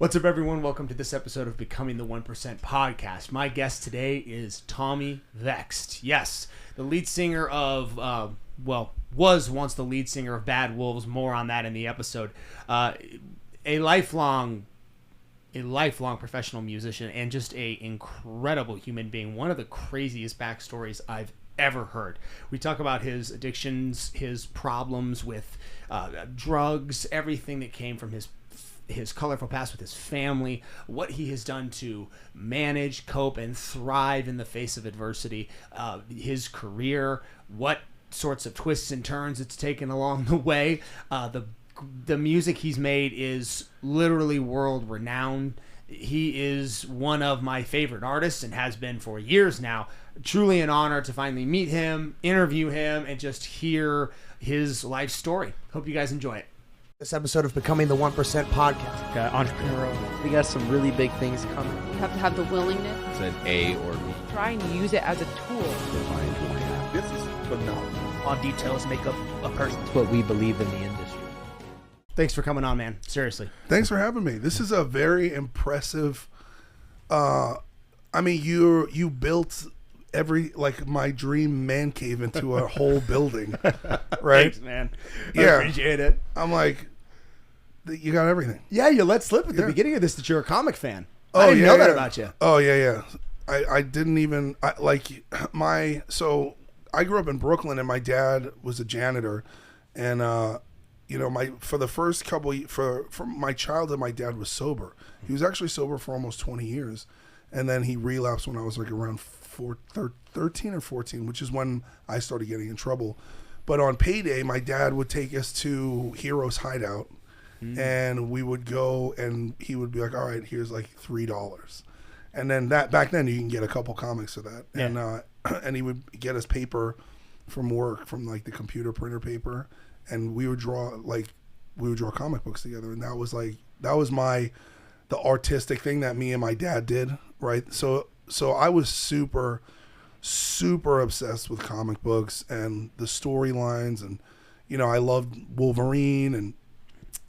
What's up, everyone? Welcome to this episode of Becoming the 1% podcast. My guest today is Tommy Vext. Yes, the lead singer of, was once the lead singer of Bad Wolves. More on that in the episode. A lifelong professional musician and just a incredible human being. One of the craziest backstories I've ever heard. We talk about his addictions, his problems with drugs, everything that came from his colorful past with his family, what he has done to manage, cope, and thrive in the face of adversity, his career, what sorts of twists and turns it's taken along the way. The music he's made is literally world renowned. He is one of my favorite artists and has been for years now. Truly an honor to finally meet him, interview him, and just hear his life story. Hope you guys enjoy it. This episode of Becoming the 1% podcast. Entrepreneurial. We got some really big things coming. You have to have the willingness. It's an A or B. Try and use it as a tool. This is phenomenal. All details make up a person. It's what we believe in the industry. Thanks for coming on, man. Seriously. Thanks for having me. This is a very impressive. You built my dream man cave into a whole building, right? Thanks, man. Yeah. I appreciate it. I'm like, you got everything. Yeah, you let slip at the beginning of this that you're a comic fan. Oh, I didn't know that about you. Oh yeah. I didn't even So I grew up in Brooklyn, and my dad was a janitor, and for the first couple from my childhood, my dad was sober. He was actually sober for almost 20 years, and then he relapsed when I was like around 13 or 14, which is when I started getting in trouble. But on payday, my dad would take us to Hero's Hideout, and we would go, and he would be like, all right, here's like $3. And then back then you can get a couple comics for that. Yeah. And he would get us paper from work, from like the computer printer paper, and we would draw comic books together. And that was the artistic thing that me and my dad did, right? So I was super, super obsessed with comic books and the storylines, and I loved Wolverine, and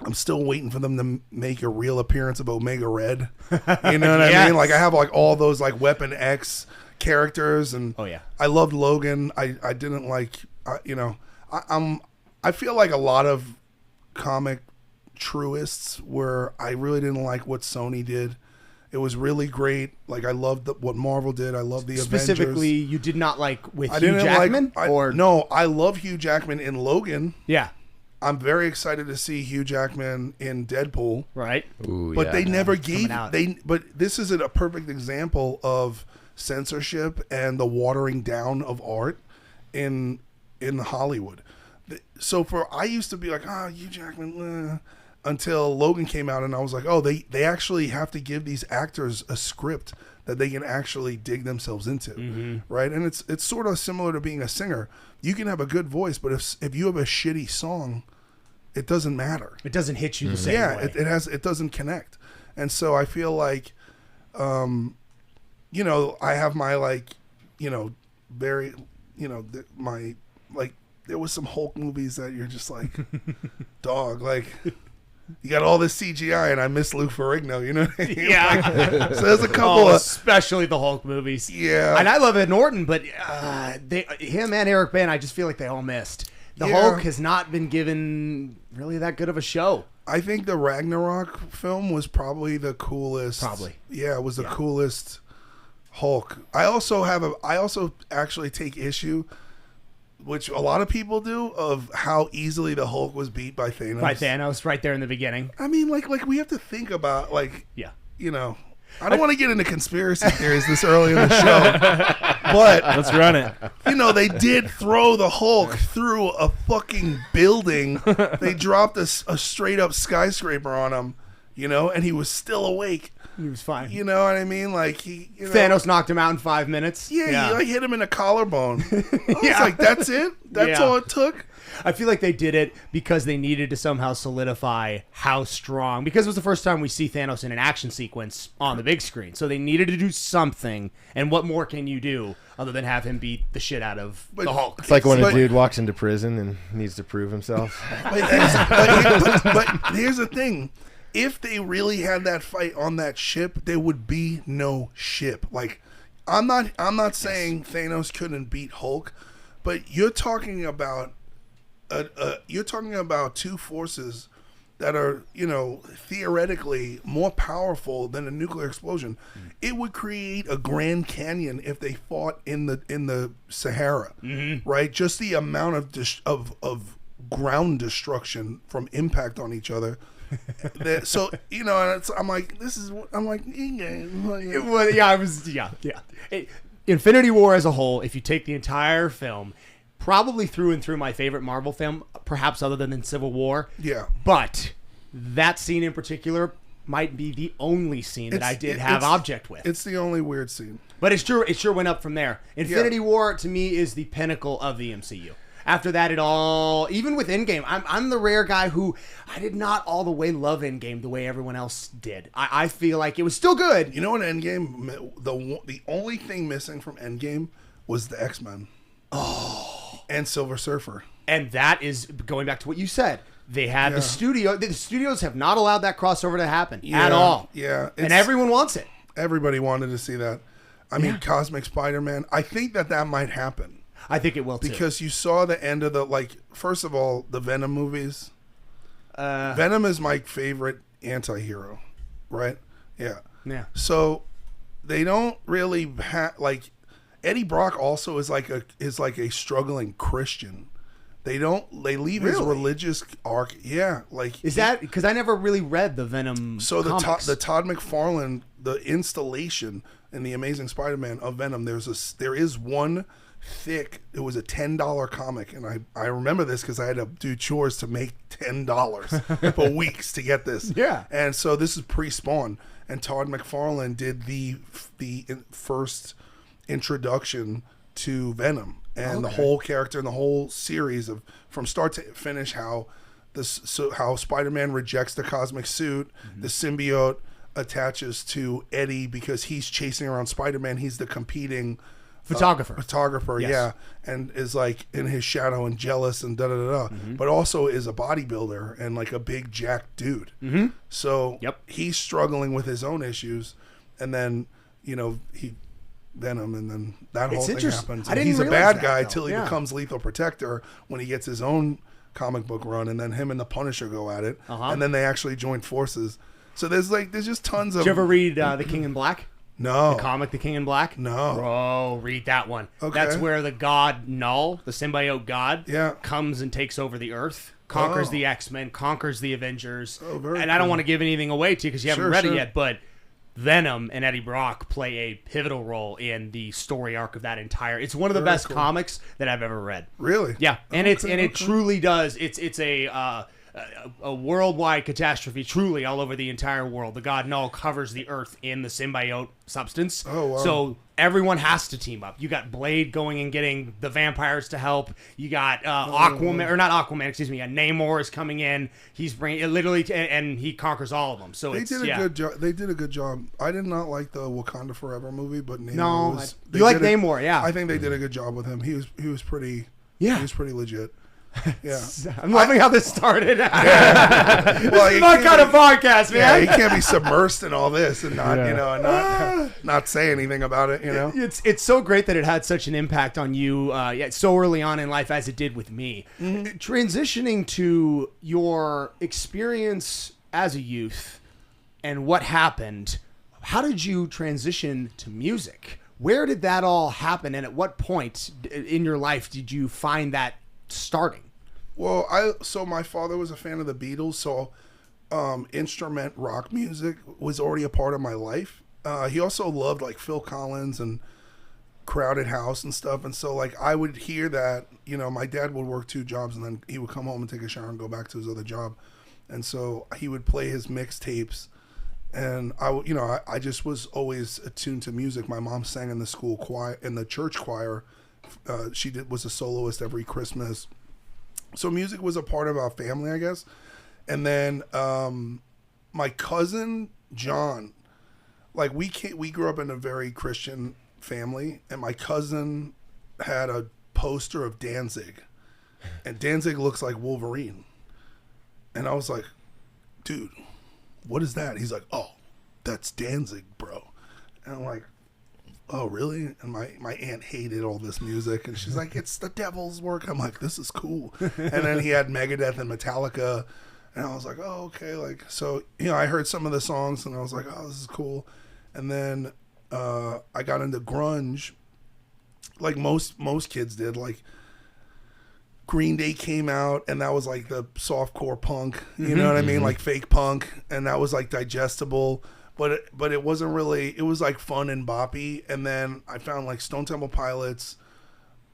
I'm still waiting for them to make a real appearance of Omega Red. You know what I mean? Like I have like all those like Weapon X characters, and I loved Logan. I didn't like, I feel like a lot of comic truists where I really didn't like what Sony did. It was really great. Like I loved what Marvel did. I loved the Specifically, Avengers. You did not like with Hugh Jackman? No, I love Hugh Jackman in Logan. Yeah. I'm very excited to see Hugh Jackman in Deadpool. Right. Ooh, but yeah. they never gave but this is a perfect example of censorship and the watering down of art in Hollywood. So I used to be like, Hugh Jackman, until Logan came out, and I was like, oh, they actually have to give these actors a script that they can actually dig themselves into, right? And it's sort of similar to being a singer. You can have a good voice, but if you have a shitty song, it doesn't matter. It doesn't hit you the same way. It doesn't connect. And so I feel like, I have my there was some Hulk movies that you're just like, dog, like, you got all this CGI, and I miss Lou Ferrigno, you know what I mean? Yeah. So there's a couple especially the Hulk movies. Yeah. And I love Ed Norton, but him and Eric Bana, I just feel like they all missed. The Hulk has not been given really that good of a show. I think the Ragnarok film was probably the coolest. Probably. Yeah, it was the coolest Hulk. I also actually take issue, which a lot of people do, of how easily the Hulk was beat by Thanos. By Thanos, right there in the beginning. I mean, like we have to think about, I don't want to get into conspiracy theories this early in the show, but Let's run it. They did throw the Hulk through a fucking building. They dropped a straight up skyscraper on him, and he was still awake. He was fine. You know what I mean? Like Thanos knocked him out in 5 minutes. Yeah, he hit him in the collarbone. I was like, that's it? That's all it took? I feel like they did it because they needed to somehow solidify how strong, because it was the first time we see Thanos in an action sequence on the big screen. So they needed to do something. And what more can you do other than have him beat the shit out of the Hulk? It's like when a dude walks into prison and needs to prove himself. But here's the thing. if they really had that fight on that ship, there would be no ship. Like, I'm not saying Thanos couldn't beat Hulk, but you're talking about two forces that are, theoretically more powerful than a nuclear explosion. It would create a Grand Canyon if they fought in the Sahara, right? Just the amount of ground destruction from impact on each other. So and I'm like, Infinity War as a whole, if you take the entire film, probably through and through my favorite Marvel film, perhaps other than Civil War. Yeah. But that scene in particular might be the only scene that I did have object with. It's the only weird scene. But it sure went up from there. Infinity War, to me, is the pinnacle of the MCU. After that, it all, even with Endgame, I'm the rare guy who I did not all the way love Endgame the way everyone else did. I feel like it was still good. You know what, Endgame, the only thing missing from Endgame was the X-Men. Oh. And Silver Surfer. And that is, going back to what you said, they had the studio. The studios have not allowed that crossover to happen at all. Yeah. And everyone wants it. Everybody wanted to see that. I mean, Cosmic Spider-Man, I think that might happen. I think it will too. Because you saw the end of first of all, the Venom movies. Venom is my favorite anti-hero, right? Yeah. Yeah. So they don't really Eddie Brock also is like a struggling Christian. They leave his religious arc. Yeah, is that because I never really read the Venom. So comics. the Todd McFarlane, the installation in the Amazing Spider-Man of Venom. There is one thick. It was a $10 comic, and I remember this because I had to do chores to make $10 for weeks to get this. Yeah, and so this is pre-Spawn, and Todd McFarlane did the first introduction to Venom and the whole character and the whole series of from start to finish how Spider-Man rejects the cosmic suit, the symbiote attaches to Eddie because he's chasing around Spider-Man. He's the competing photographer, yes. Yeah, and is like in his shadow and jealous and but also is a bodybuilder and like a big jacked dude. So he's struggling with his own issues, and then Venom, and then that whole thing happens. And he's a bad guy till he becomes Lethal Protector when he gets his own comic book run, and then him and the Punisher go at it, and then they actually join forces. So there's just tons of. Did you ever read The King in Black? No. The comic The King in Black? No. Bro, read that one. Okay. That's where the god Null, the symbiote god, comes and takes over the Earth, conquers the X-Men, conquers the Avengers. Oh, very and I don't want to give anything away to you because you haven't read it yet, but Venom and Eddie Brock play a pivotal role in the story arc of that entire. It's one of the best comics that I've ever read. Really? Yeah, and it truly does. It's a worldwide catastrophe, truly all over the entire world. The god Null covers the Earth in the symbiote substance. Oh wow! So everyone has to team up. You got Blade going and getting the vampires to help. You got Aquaman, or not Aquaman, excuse me. Namor is coming in. He's bringing it literally, and he conquers all of them. So they did a good job. They did a good job. I did not like the Wakanda Forever movie, but Namor you like Namor, yeah? I think they did a good job with him. He was pretty. Yeah, he was pretty legit. Yeah, I'm loving how this started. Well, it's my kind of podcast, man. Yeah, he can't be submersed in all this and not, not say anything about it. It's so great that it had such an impact on you, so early on in life as it did with me. Transitioning to your experience as a youth and what happened. How did you transition to music? Where did that all happen, and at what point in your life did you find that starting? Well, so my father was a fan of the Beatles, so instrument rock music was already a part of my life. He also loved like Phil Collins and Crowded House and stuff, and so like I would hear that. My dad would work 2 jobs, and then he would come home and take a shower and go back to his other job, and so he would play his mixtapes. And I just was always attuned to music. My mom sang in the school choir, in the church choir. She was a soloist every Christmas. So music was a part of our family, I guess. And then my cousin John, like we grew up in a very Christian family, and my cousin had a poster of Danzig, and Danzig looks like Wolverine. And I was like, dude, what is that? He's like, oh, that's Danzig, bro. And I'm like, oh, really? And my aunt hated all this music, and she's like, it's the devil's work. I'm like, this is cool. And then he had Megadeth and Metallica, and I was like, oh, okay. Like, so, I heard some of the songs, and I was like, oh, this is cool. And then I got into grunge, like most kids did. Like, Green Day came out, and that was like the softcore punk, you know what I mean? Like fake punk, and that was like digestible. But it wasn't really, it was like fun and boppy. And then I found like Stone Temple Pilots,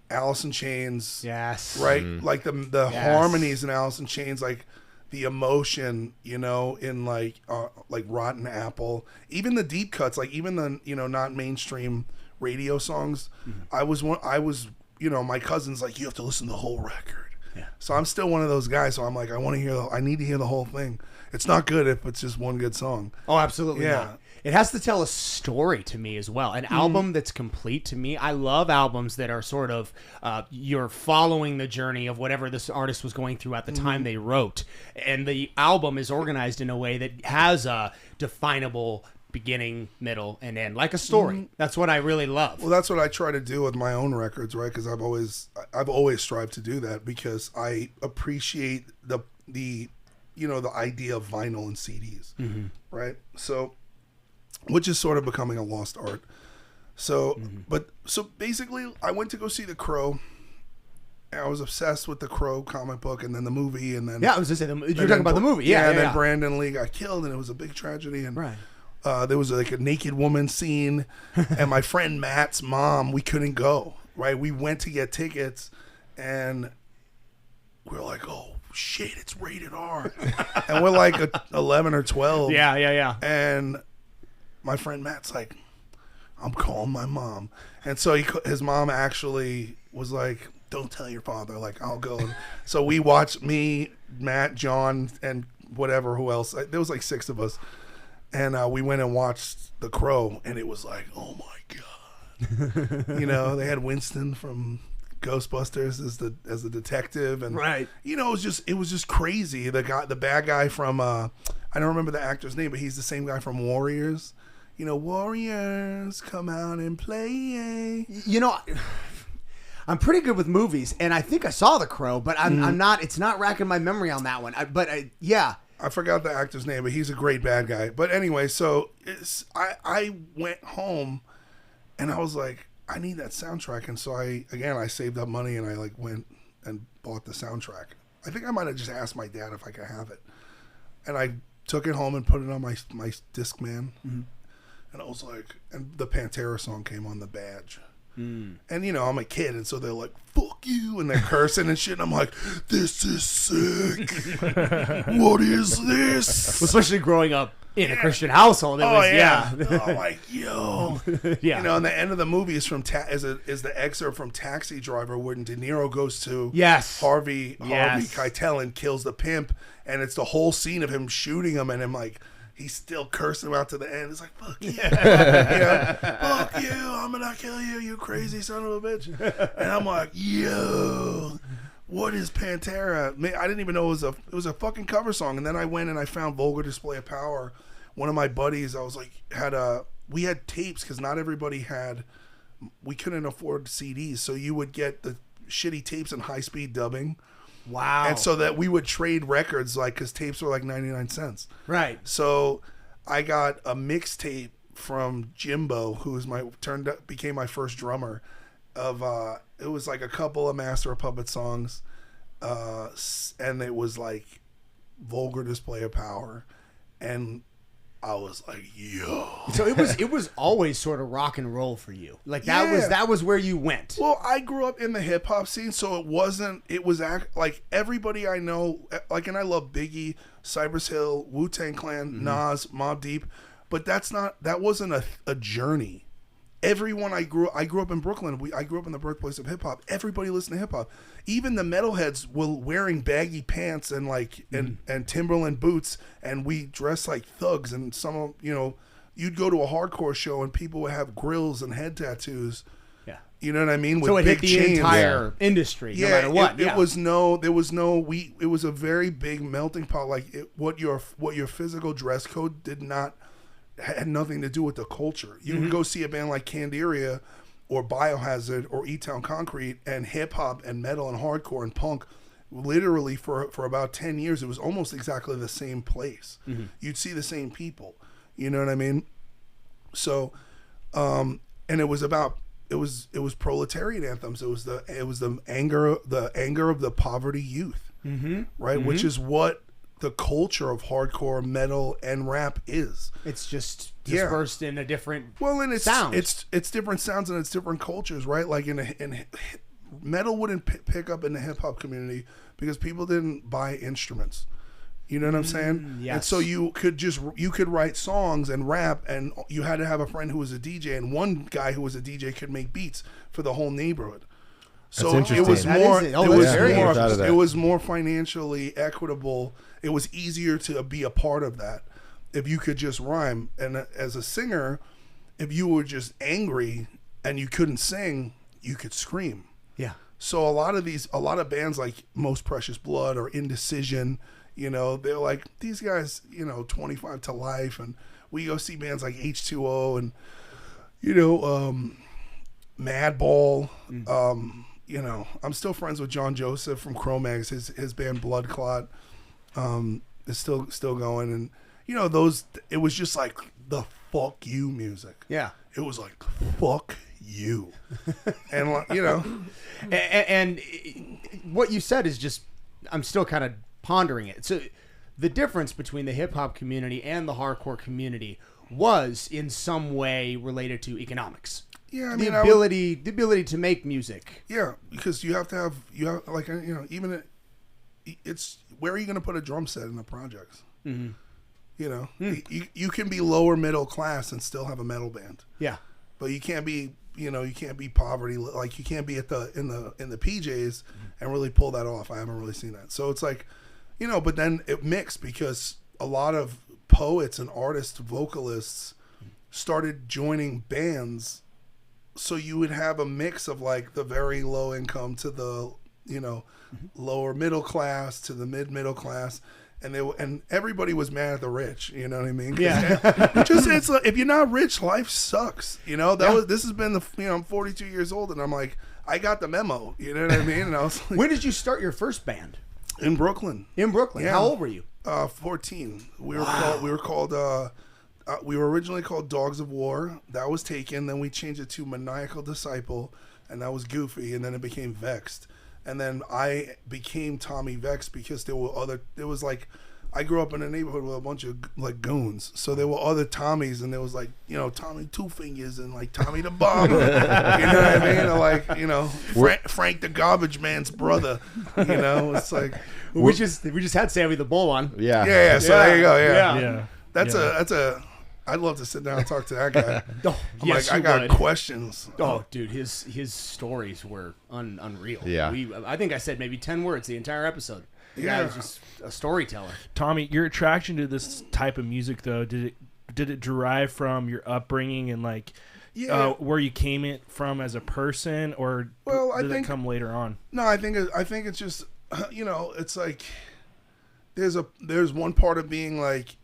Alice in Chains. Yes. Right? Like the harmonies in Alice in Chains, like the emotion, in like Rotten Apple. Even the deep cuts, like even the, not mainstream radio songs. I was, my cousin's like, you have to listen to the whole record. Yeah. So I'm still one of those guys. So I'm like, I need to hear the whole thing. It's not good if it's just one good song. Oh, absolutely yeah. not. It has to tell a story to me as well. An album that's complete to me. I love albums that are sort of, you're following the journey of whatever this artist was going through at the time they wrote. And the album is organized in a way that has a definable beginning, middle, and end, like a story. That's what I really love. Well, that's what I try to do with my own records, right? Because I've always strived to do that because I appreciate the idea of vinyl and CDs, right? So, which is sort of becoming a lost art. So, so basically, I went to go see The Crow. And I was obsessed with The Crow comic book, and then the movie, and then I was just saying, you're talking about the movie, and then Brandon Lee got killed, and it was a big tragedy, and there was like a naked woman scene, and my friend Matt's mom, we couldn't go, right? We went to get tickets, and we're like, oh shit, it's rated R. And we're like 11 or 12. Yeah. And my friend Matt's like, I'm calling my mom. And so his mom actually was like, don't tell your father, like, I'll go. So we watched, me, Matt, John, and whatever, who else. There was like 6 of us. And we went and watched The Crow, and it was like, oh my God. They had Winston from Ghostbusters as the detective, and it was just crazy. The bad guy from I don't remember the actor's name, but he's the same guy from Warriors. Warriors come out and play. I'm pretty good with movies, and I think I saw The Crow, but I'm not. It's not racking my memory on that one. I forgot the actor's name, but he's a great bad guy. But anyway, so I went home, and I was like, I need that soundtrack, and so I saved up money, and I like went and bought the soundtrack. I think I might have just asked my dad if I could have it, and I took it home and put it on my Discman, and I was like, and the Pantera song came on the badge, and I'm a kid, and so they're like, "Fuck you," and they're cursing and shit, and I'm like, "This is sick. What is this?" Especially growing up in a Christian household. I'm like, yo. And the end of the movie is from is the excerpt from Taxi Driver when De Niro goes to Harvey Keitel and kills the pimp, and it's the whole scene of him shooting him, and I'm like, he's still cursing him out to the end. It's like, fuck you. Fuck you. I'm going to kill you, you crazy son of a bitch. And I'm like, yo, what is Pantera? I didn't even know it was a fucking cover song. And then I went and I found Vulgar Display of Power. One of my buddies, I was like, we had tapes because not everybody we couldn't afford CDs. So you would get the shitty tapes in high-speed dubbing. Wow. And so that we would trade records, like, because tapes were like 99 cents. Right. So I got a mixtape from Jimbo, who became my first drummer, of it was like a couple of Master of Puppets songs, and it was like Vulgar Display of Power, and I was like, yo. So it was always sort of rock and roll for you. Like that was where you went. Well, I grew up in the hip hop scene, so it was like everybody I know, like, and I love Biggie, Cypress Hill, Wu-Tang Clan, Nas, Mobb Deep, but that wasn't a journey. Everyone I grew up in Brooklyn. I grew up in the birthplace of hip hop. Everybody listened to hip hop. Even the metalheads were wearing baggy pants and and Timberland boots, and we dressed like thugs. And you'd go to a hardcore show and people would have grills and head tattoos. Yeah. You know what I mean? With So it hit big the chains. entire industry, no matter what. It was it was a very big melting pot. Like what your physical dress code had nothing to do with the culture. You would go see a band like Candiria or Biohazard or E-Town Concrete, and hip hop and metal and hardcore and punk, literally for about 10 years, it was almost exactly the same place. You'd see the same people. You know what I mean? So, and it was proletarian anthems. It was the anger of the poverty youth, right? Which is what the culture of hardcore, metal, and rap is. It's just dispersed in a different and sound. It's different sounds and it's different cultures, right? Like in metal wouldn't pick up in the hip hop community because people didn't buy instruments. You know what I'm saying? Yes. And so you could write songs and rap, and you had to have a friend who was a DJ, and one guy who was a DJ could make beats for the whole neighborhood. So it was more. It was more financially equitable. It was easier to be a part of that if you could just rhyme. And as a singer, if you were just angry and you couldn't sing, you could scream. Yeah. So a lot of bands like Most Precious Blood or Indecision, you know, they're like, these guys, you know, 25 to Life, and we go see bands like H2O and, you know, Madball. You know, I'm still friends with John Joseph from Cro-Mags. His band Blood Clot is still going, and you know, it was just like the fuck you music. Yeah. It was like fuck you, and you know, and what you said is just, I'm still kind of pondering it. So the difference between the hip hop community and the hardcore community was in some way related to economics. Yeah, I mean, the ability to make music. Yeah, because you have like, you know, even it's where are you going to put a drum set in the projects? You know, you can be lower middle class and still have a metal band. Yeah, but you can't be, you know, you can't be poverty, like you can't be in the PJs and really pull that off. I haven't really seen that. So it's like, you know, but then it mixed because a lot of poets and artists, vocalists started joining bands. So you would have a mix of like the very low income to the, you know, lower middle class to the middle class, and everybody was mad at the rich. You know what I mean? Yeah. It's like, if you're not rich, life sucks. You know, this has been I'm 42 years old, and I'm like, I got the memo. You know what I mean? And I was like, when did you start your first band? In Brooklyn. In Brooklyn. Yeah. How old were you? 14. We were originally called Dogs of War. That was taken. Then we changed it to Maniacal Disciple, and that was goofy. And then it became Vexed. And then I became Tommy Vext because I grew up in a neighborhood with a bunch of like goons. So there were other Tommies, and there was like, you know, Tommy Two Fingers and like Tommy the Bomber. You know what I mean? Or like, you know, Frank the Garbage Man's brother. You know, it's like we just had Sammy the Bull on. Yeah. So there you go. Yeah. That's a I'd love to sit down and talk to that guy. I'm yes, like, I got questions. Oh, dude, his stories were unreal. Yeah. I think I said maybe 10 words the entire episode. The guy was just a storyteller. Tommy, your attraction to this type of music, though, did it derive from your upbringing and like where you came from as a person, or did it come later on? No, I think it's just, you know, it's like there's one part of being like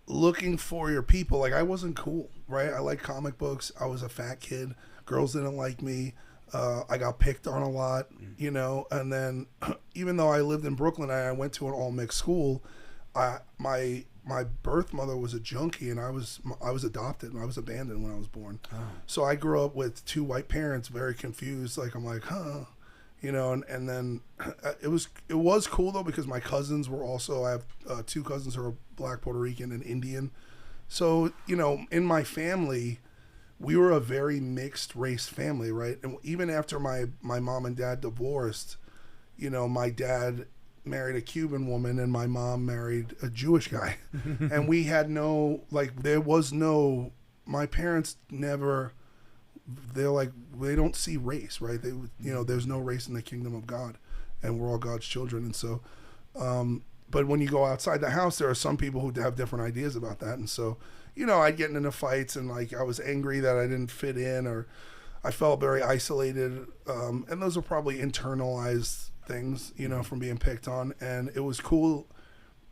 looking for your people. Like, I wasn't cool, right? I like comic books. I was a fat kid. Girls didn't like me. I got picked on a lot, you know. And then, even though I lived in Brooklyn, I went to an all mixed school. My birth mother was a junkie, and I was adopted, and I was abandoned when I was born. Oh. So I grew up with two white parents, very confused. Like, I'm like, huh. You know, and then it was cool though, because my cousins were also, I have two cousins who are Black, Puerto Rican, and Indian. So, you know, in my family, we were a very mixed race family, right? And even after my mom and dad divorced, you know, my dad married a Cuban woman and my mom married a Jewish guy. And we had no, like, my parents never, they're like, they don't see race, right? They, you know, there's no race in the kingdom of God, and we're all God's children. And so, but when you go outside the house, there are some people who have different ideas about that. And so, I'd get into fights and like I was angry that I didn't fit in, or I felt very isolated. And those are probably internalized things, from being picked on. And it was cool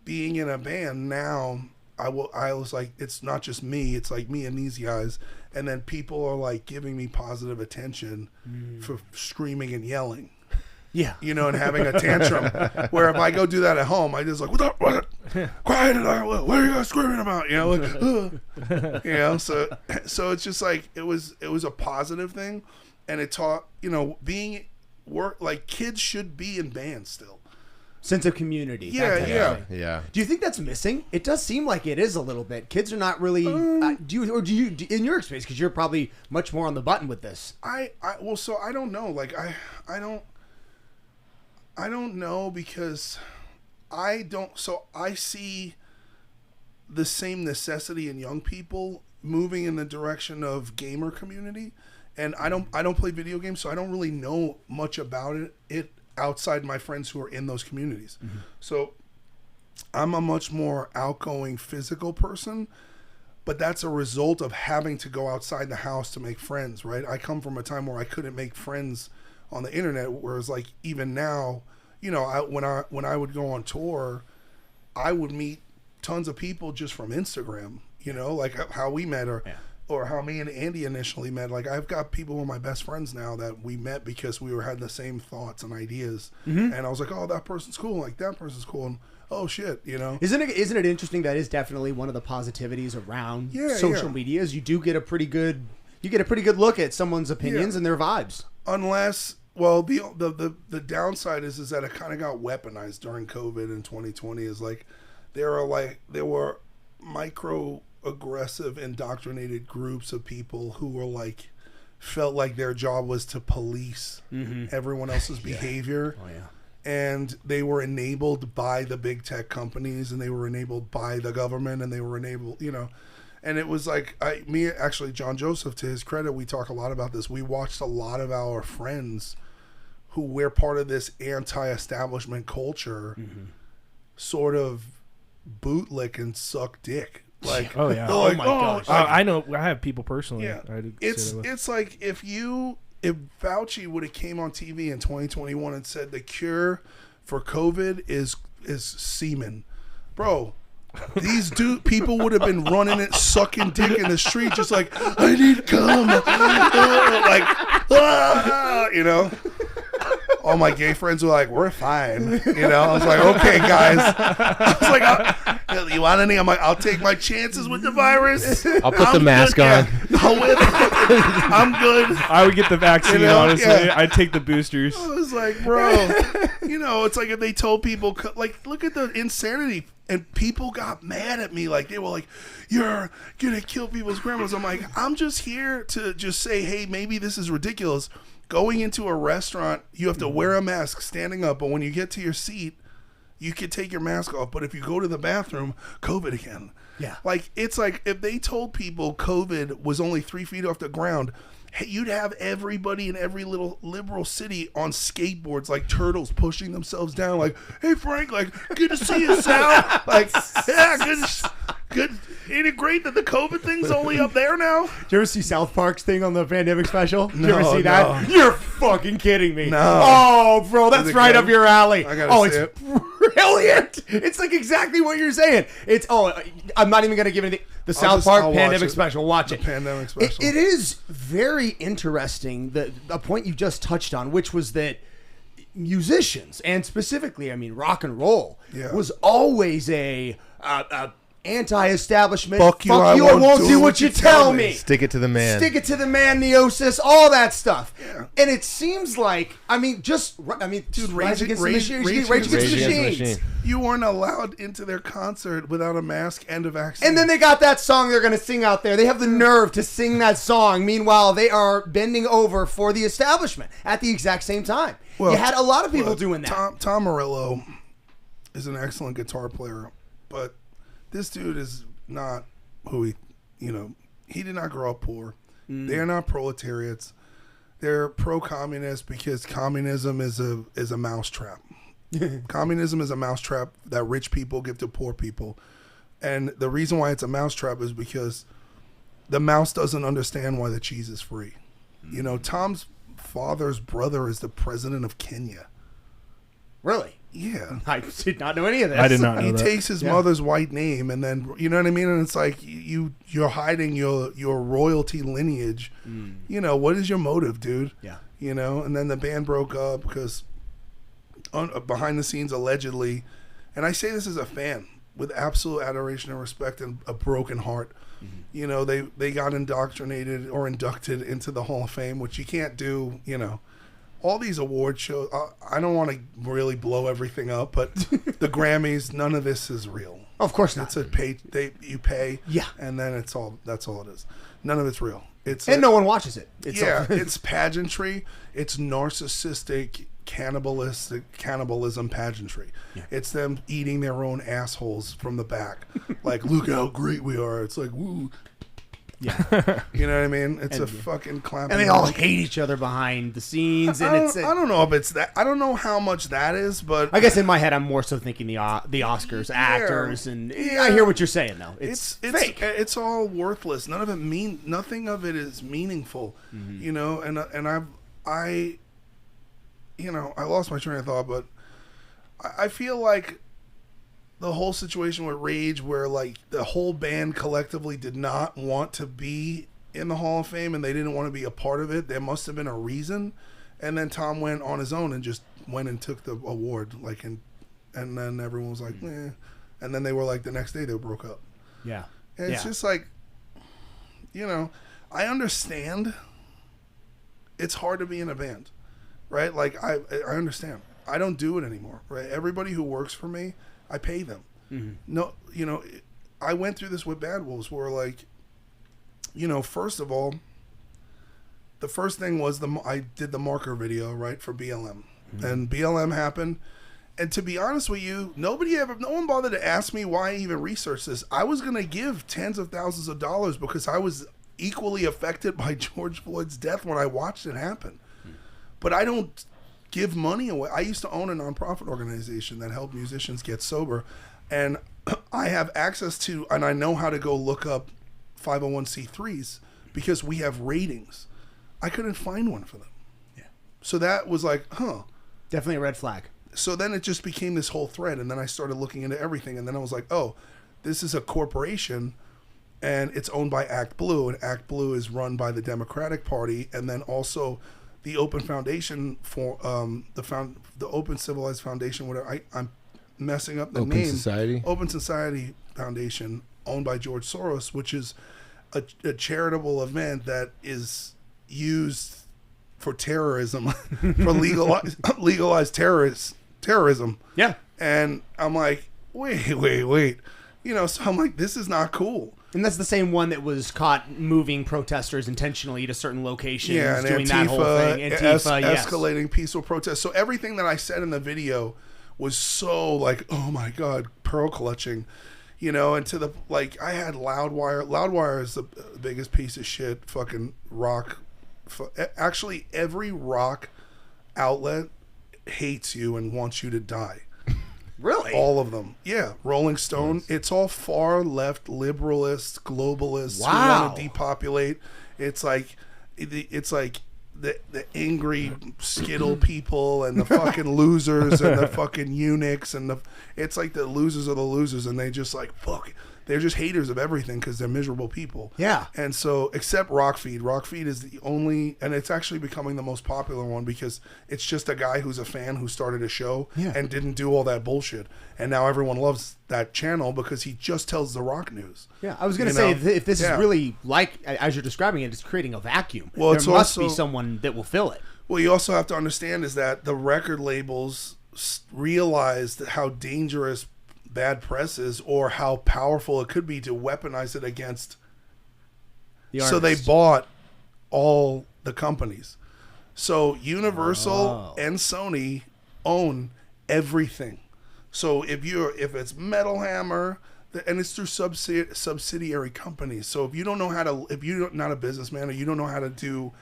being in a band. Now I was like, it's not just me, it's like me and these guys. And then people are like giving me positive attention for screaming and yelling. Yeah. And having a tantrum. Where if I go do that at home, I just like, what? Quiet, what are you guys screaming about? So it's just like, it was a positive thing. And it taught, like kids should be in bands still. Sense of community. Yeah. Yeah. Do Do you think that's missing? It does seem like it is a little bit. Kids are not really. Do you in your experience? Because you're probably much more on the button with this. So I don't know. Like I don't know because I don't. So I see the same necessity in young people moving in the direction of gamer community, and I don't play video games, so I don't really know much about it outside my friends who are in those communities. Mm-hmm. So I'm a much more outgoing physical person, but that's a result of having to go outside the house to make friends, right? I come from a time where I couldn't make friends on the internet, whereas like even now, when I would go on tour, I would meet tons of people just from Instagram, like how we met, or how me and Andy initially met. Like I've got people who are my best friends now that we met because we had the same thoughts and ideas. Mm-hmm. And I was like, oh, that person's cool. Like that person's cool. And oh shit, Isn't it interesting? That is definitely one of the positivities around social media. Is you do get a pretty good look at someone's opinions and their vibes. Unless, well, the downside is that it kind of got weaponized during COVID in 2020. Is like there were micro-aggressive, indoctrinated groups of people who were like felt like their job was to police everyone else's behavior. Oh yeah. And they were enabled by the big tech companies, and they were enabled by the government, and they were enabled, and it was like John Joseph, to his credit, we talk a lot about this. We watched a lot of our friends who were part of this anti-establishment culture sort of bootlick and suck dick. Like, oh yeah, like, my gosh. I know. I have people personally. Yeah, it's like if Fauci would have came on TV in 2021 and said the cure for COVID is semen, bro. These people would have been running it, sucking dick in the street, just like, I need cum, All my gay friends were like, we're fine, I was like, okay, guys. I was like, you want any? I'm like, I'll take my chances with the virus. I'll put the mask on. Yeah, I'll wear I'm good. I would get the vaccine, honestly. Yeah. I'd take the boosters. I was like, bro, it's like if they told people, like, look at the insanity. And people got mad at me. Like, they were like, you're going to kill people's grandmas. I'm like, I'm just here to just say, hey, maybe this is ridiculous. Going into a restaurant, you have to wear a mask standing up. But when you get to your seat, you can take your mask off. But if you go to the bathroom, COVID again. Yeah. Like, it's like if they told people COVID was only 3 feet off the ground, hey, you'd have everybody in every little liberal city on skateboards like turtles pushing themselves down like, hey, Frank, like, good to see you, Sal. Like, yeah, good. Ain't it great that the COVID thing's only up there now? Did you ever see South Park's thing on the pandemic special? Did you ever see that? No. You're fucking kidding me. No. Oh, bro, that's right up your alley. I gotta see it's brilliant. It's like exactly what you're saying. I'm not even going to give anything. The South Park pandemic special. Watch it. Pandemic special. It is very interesting, the point you just touched on, which was that musicians, and specifically, rock and roll, was always a anti-establishment. Fuck you, I won't do what you tell me. Stick it to the man. Stick it to the man, Neosis, all that stuff. Yeah. And it seems like, just Rage Against the Machine. You weren't allowed into their concert without a mask and a vaccine. And then they got that song they're going to sing out there. They have the nerve to sing that song. Meanwhile, they are bending over for the establishment at the exact same time. Well, you had a lot of people doing that. Tom Morello is an excellent guitar player, but this dude is not who he did not grow up poor. They're not proletariats. They're pro-communist because communism is a mousetrap. Communism is a mousetrap that rich people give to poor people. And the reason why it's a mousetrap is because the mouse doesn't understand why the cheese is free. You know, Tom's father's brother is the president of Kenya. Really? Yeah. I did not know any of this. I did not know He that. takes his mother's white name, and then, you know what I mean? And it's like, you're hiding your royalty lineage. You know, what is your motive, dude? Yeah. You know, and then the band broke up because behind the scenes, allegedly, and I say this as a fan with absolute adoration and respect and a broken heart. You know, they got indoctrinated or inducted into the Hall of Fame, which you can't do, you know. All these award shows, I don't want to really blow everything up, but the Grammys, none of this is real. Of course not. It's a pay, you pay, Yeah. and then that's all it is. None of it's real. And no one watches it. It's it's pageantry. It's narcissistic, cannibalism pageantry. Yeah. It's them eating their own assholes from the back. Like, look how great we are. It's like, woo. Yeah. You know what I mean? It's a fucking clap. And they all hate each other behind the scenes. And I don't know if it's that. I don't know how much that is, but I guess in my head, I'm more so thinking the Oscars, actors, and I hear what you're saying though. It's fake. It's all worthless. Nothing of it is meaningful. You know, and I lost my train of thought, but I feel like the whole situation with Rage, where like the whole band collectively did not want to be in the Hall of Fame and they didn't want to be a part of it. There must have been a reason. And then Tom went on his own and just went and took the award. Like, and then everyone was like, eh. And then they were like, the next day they broke up. Yeah. And it's just like, you know, I understand it's hard to be in a band, right? Like, I understand. I don't do it anymore, right? Everybody who works for me, I pay them. No, you know, I went through this with Bad Wolves where, like, you know, first of all, the first thing was I did the marker video, right, for BLM. And BLM happened. And to be honest with you, no one bothered to ask me why I even researched this. I was going to give tens of thousands of dollars because I was equally affected by George Floyd's death when I watched it happen. But I don't give money away. I used to own a nonprofit organization that helped musicians get sober, and I have access to, and I know how to go look up 501c3s because we have ratings. I couldn't find one for them. Yeah. So that was like, definitely a red flag. So then it just became this whole thread, and then I started looking into everything, and then I was like, oh, this is a corporation, and it's owned by Act Blue, and Act Blue is run by the Democratic Party, and then also the Open Foundation for the Open Civilized Foundation, whatever. I'm messing up the Open name. Society. Open Society Foundation, owned by George Soros, which is a charitable event that is used for terrorism, for legalized terrorism. Yeah. And I'm like, wait. You know, so I'm like, this is not cool. And that's the same one that was caught moving protesters intentionally to certain locations, and doing Antifa, that whole thing. Antifa, yes. Escalating peaceful protests. So everything that I said in the video was so like, oh my God, pearl clutching, you know, and to the, like, I had Loudwire. Loudwire is the biggest piece of shit fucking rock. Actually, every rock outlet hates you and wants you to die. Really? All of them. Yeah. Rolling Stone. Yes. It's all far left liberalists, globalists who want to depopulate. It's like the angry Skittle people and the fucking losers and the fucking eunuchs and it's like the losers of the losers, and they just like fuck. They're just haters of everything because they're miserable people. Yeah. And so, except Rockfeed. Rockfeed is the only, and it's actually becoming the most popular one because it's just a guy who's a fan who started a show and didn't do all that bullshit. And now everyone loves that channel because he just tells the rock news. Yeah, I was going to say, if this is really like, as you're describing it, it's creating a vacuum. Well, there must be someone that will fill it. Well, you also have to understand is that the record labels realized how dangerous bad press is, or how powerful it could be to weaponize it against the artist. So they bought all the companies. So Universal and Sony own everything. So if it's Metal Hammer, and it's through subsidiary companies. So if you're not a businessman, or you don't know how to do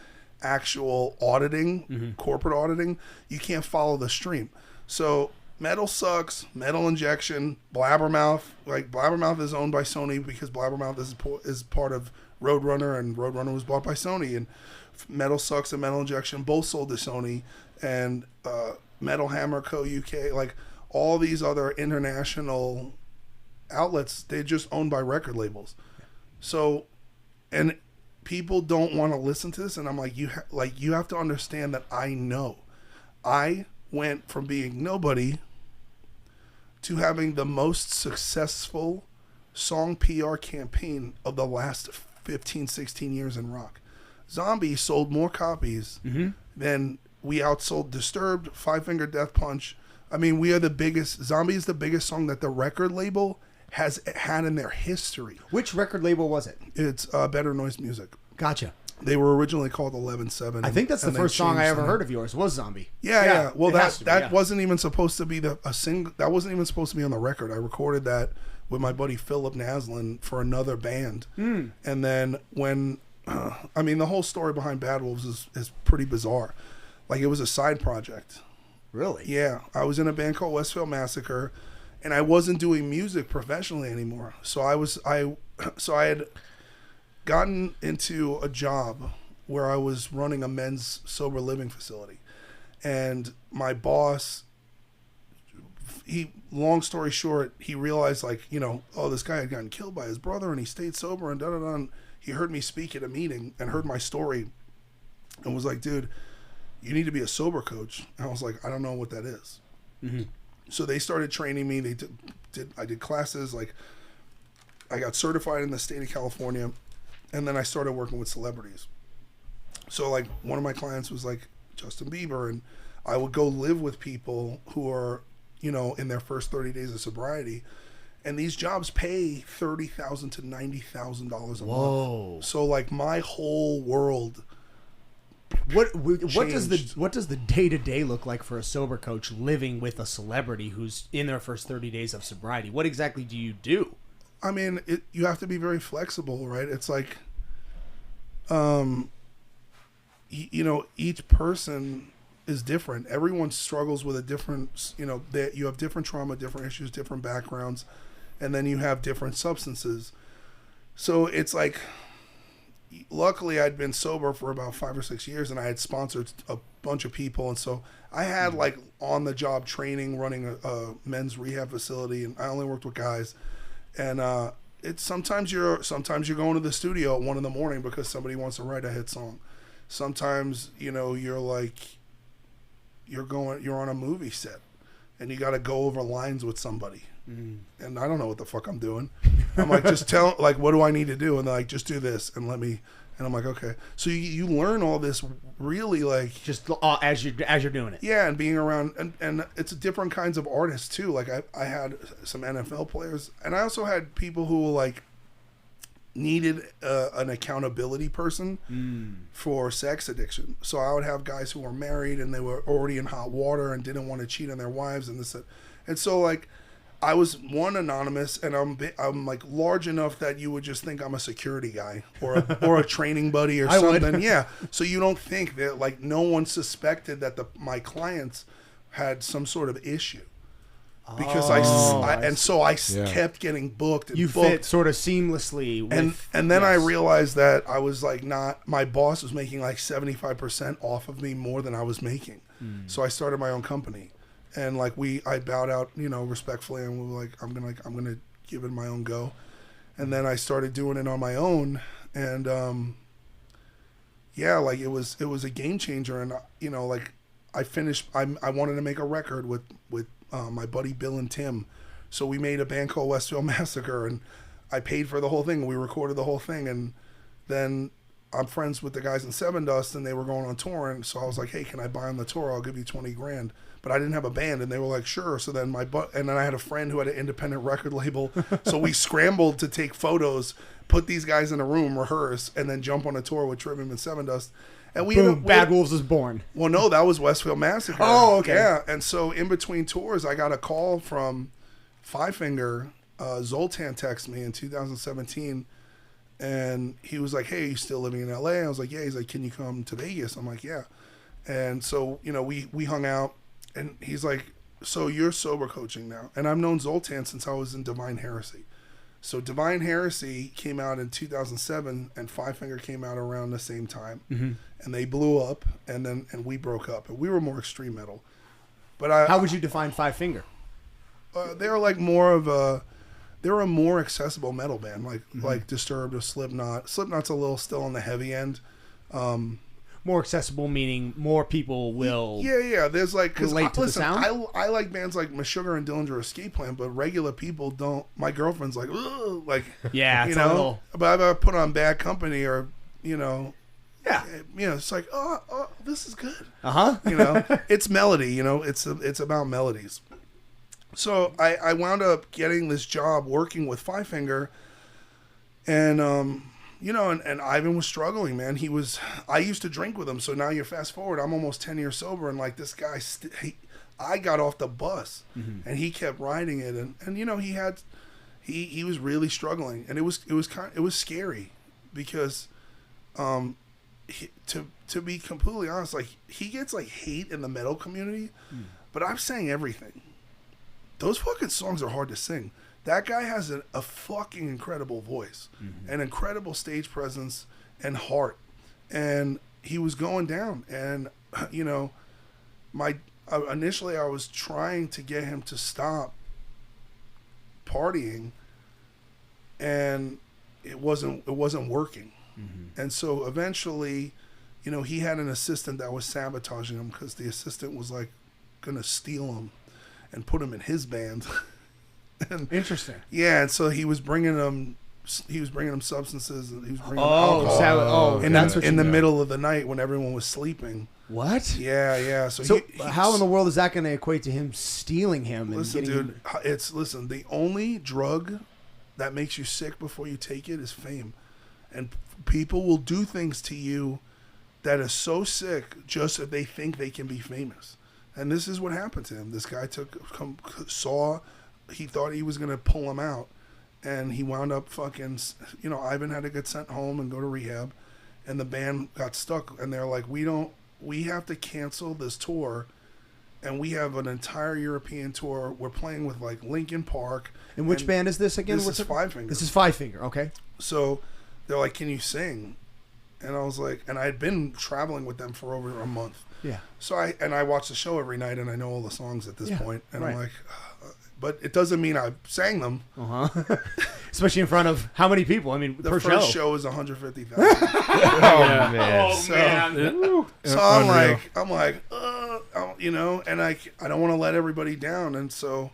actual auditing, corporate auditing, you can't follow the stream. So Metal Sucks, Metal Injection, Blabbermouth. Like, Blabbermouth is owned by Sony because Blabbermouth is part of Roadrunner, and Roadrunner was bought by Sony. And Metal Sucks and Metal Injection both sold to Sony. And Metal Hammer Co. UK, like, all these other international outlets, they're just owned by record labels. So, and people don't want to listen to this, and I'm like, you have to understand that I know. I went from being nobody to having the most successful song PR campaign of the last 15, 16 years in rock. Zombie sold more copies than we outsold Disturbed, Five Finger Death Punch. I mean, we are the biggest. Zombie is the biggest song that the record label has had in their history. Which record label was it? It's Better Noise Music. Gotcha. They were originally called 11-7. I think that's the first song I ever heard of yours was Zombie. Yeah. Well, that wasn't even supposed to be a single. That wasn't even supposed to be on the record. I recorded that with my buddy Philip Naslin for another band. And then when, I mean, the whole story behind Bad Wolves is pretty bizarre. Like, it was a side project. Really? Yeah. I was in a band called Westfield Massacre, and I wasn't doing music professionally anymore. So I had gotten into a job where I was running a men's sober living facility, and my boss, long story short, he realized, like, you know, oh, this guy had gotten killed by his brother and he stayed sober and da-da-da, and he heard me speak at a meeting and heard my story and was like, dude, you need to be a sober coach. And I was like, I don't know what that is. So they started training me. I did classes, like, I got certified in the state of California. And then I started working with celebrities. So, like, one of my clients was, like, Justin Bieber, and I would go live with people who are, you know, in their first 30 days of sobriety. And these jobs pay $30,000 to $90,000 a month. So, like, my whole world What does the day-to-day look like for a sober coach living with a celebrity who's in their first 30 days of sobriety? What exactly do you do? I mean, you have to be very flexible, right? It's like, you know, each person is different. Everyone struggles with a different, you know, you have different trauma, different issues, different backgrounds, and then you have different substances. So it's like, luckily I'd been sober for about 5 or 6 years, and I had sponsored a bunch of people, and so I had like on-the-job training running a men's rehab facility, and I only worked with guys. And it's sometimes you're going to the studio at 1 a.m. because somebody wants to write a hit song. Sometimes, you know, you're on a movie set and you got to go over lines with somebody. And I don't know what the fuck I'm doing. I'm like, what do I need to do? And they're like, just do this and let me. And I'm like, okay. So you learn all this really, like, just as you're doing it. Yeah, and being around, and it's different kinds of artists too. Like I had some NFL players, and I also had people who like needed an accountability person for sex addiction. So I would have guys who were married and they were already in hot water and didn't want to cheat on their wives and this, and so like. I was anonymous, and I'm like large enough that you would just think I'm a security guy or a training buddy or something. Would. Yeah. So you don't think that, like, no one suspected that my clients had some sort of issue because I kept getting booked. And you booked. Fit sort of seamlessly. And then I realized that I was like my boss was making like 75% off of me more than I was making. So I started my own company. And like I bowed out, you know, respectfully, and we were like, I'm gonna give it my own go. And then I started doing it on my own, and yeah, like it was a game changer. And you know, like I wanted to make a record with my buddy Bill and Tim, so we made a band called Westfield Massacre, and I paid for the whole thing. We recorded the whole thing, and then I'm friends with the guys in Seven Dust, and they were going on tour, and so I was like, hey, can I buy on the tour? I'll give you $20,000. But I didn't have a band, and they were like, sure. So then and then I had a friend who had an independent record label, so we scrambled to take photos, put these guys in a room, rehearse, and then jump on a tour with Trivium and Seven Dust. And Bad Wolves was born. Well, no, that was Westfield Massacre. Oh, okay. Yeah, and so in between tours, I got a call from Five Finger. Zoltan texted me in 2017, and he was like, hey, are you still living in LA? I was like, yeah. He's like, can you come to Vegas? I'm like, yeah. And so, you know, we hung out. And he's like, so you're sober coaching now, and I've known Zoltan since I was in Divine Heresy. So Divine Heresy came out in 2007, and Five Finger came out around the same time, and they blew up, and we broke up, and we were more extreme metal. But how would you define Five Finger? They were like more of a, they were a more accessible metal band, like Disturbed or Slipknot. Slipknot's a little still on the heavy end. More accessible meaning more people will there's like, cause relate to listen, the sound? I like bands like Meshuggah and Dillinger Escape Plan, but regular people don't. My girlfriend's like, ugh, like, yeah, you it's know, a little... but I put on Bad Company or, you know, yeah, it's like, oh, this is good. Uh-huh. You know, it's melody, you know, it's about melodies. So I wound up getting this job working with Five Finger, and you know, and Ivan was struggling, man. I used to drink with him, so now you fast forward, I'm almost 10 years sober, and like this guy, I got off the bus, and he kept riding it, and you know, he was really struggling, and it was scary, because, to be completely honest, like, he gets like hate in the metal community, but I'm saying everything. Those fucking songs are hard to sing. That guy has a fucking incredible voice, an incredible stage presence and heart. And he was going down. And, you know, initially I was trying to get him to stop partying, and it wasn't working. And so eventually, you know, he had an assistant that was sabotaging him, because the assistant was like going to steal him and put him in his band. And, interesting. Yeah, and so he was bringing them substances, and he was bringing them alcohol in the middle of the night when everyone was sleeping. What? Yeah. So how in the world is that going to equate to him stealing him? Listen, dude, the only drug that makes you sick before you take it is fame, and people will do things to you that is so sick just if they think they can be famous. And this is what happened to him. This guy he thought he was going to pull him out, and he wound up fucking, you know, Ivan had to get sent home and go to rehab, and the band got stuck, and they're like, we have to cancel this tour, and we have an entire European tour. We're playing with like Linkin Park. And which band is this again? This is Five Finger. This is Five Finger, okay. So they're like, can you sing? And I was like, and I had been traveling with them for over a month. Yeah. So I watch the show every night, and I know all the songs at this point, and right. I'm like, but it doesn't mean I sang them. Especially in front of how many people? I mean, the per first show is 150,000. Man. So I'm like, you know, and I don't want to let everybody down, and so,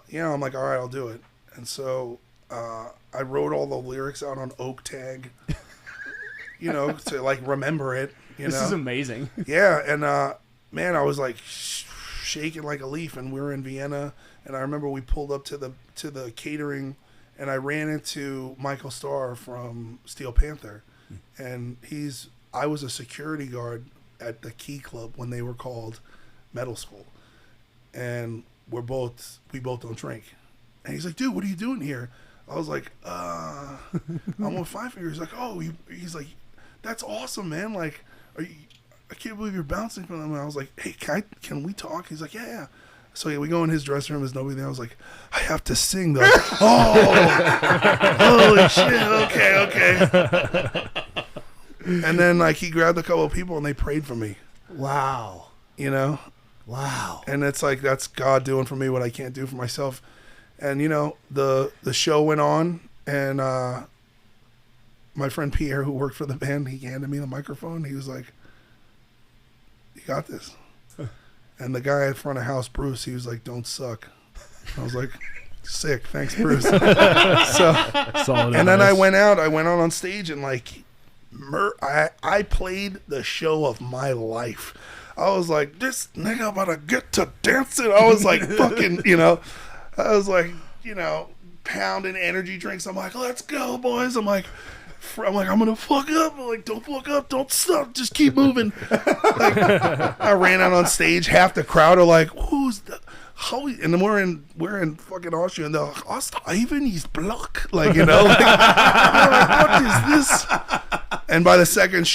you know, I'm like, all right, I'll do it. And so I wrote all the lyrics out on oak tag, you know, to like remember it. This is amazing. Yeah, and man, I was like shaking like a leaf, and we were in Vienna, and I remember we pulled up to the catering, and I ran into Michael Starr from Steel Panther, and I was a security guard at the Key Club when they were called Metal School, and we both don't drink, and he's like, dude, what are you doing here? I was like, I'm with Five Finger. He's like, oh, he's like, that's awesome, man. Like, I can't believe you're bouncing from them. And I was like, hey, can we talk? He's like, yeah. So we go in his dressing room. There's nobody there. I was like, I have to sing though. Holy shit. Okay. And then like he grabbed a couple of people and they prayed for me. Wow. You know? Wow. And it's like, that's God doing for me what I can't do for myself. And you know, the show went on, and my friend Pierre, who worked for the band, he handed me the microphone. He was like, you got this. And the guy in front of house, Bruce, he was like, don't suck. I was like, sick. Thanks, Bruce. So, solid. And then I went out on stage, and like, I played the show of my life. I was like, this nigga about to get to dancing. I was like, fucking, you know, I was like, you know, pounding energy drinks. I'm like, let's go, boys. I'm like, I'm gonna fuck up. I'm like, don't fuck up, don't stop, just keep moving. Like, I ran out on stage. Half the crowd are like, who's the? How? And then we're in fucking Austria, and they're like, Ivan, he's block, like, you know, like, what is this? And by the second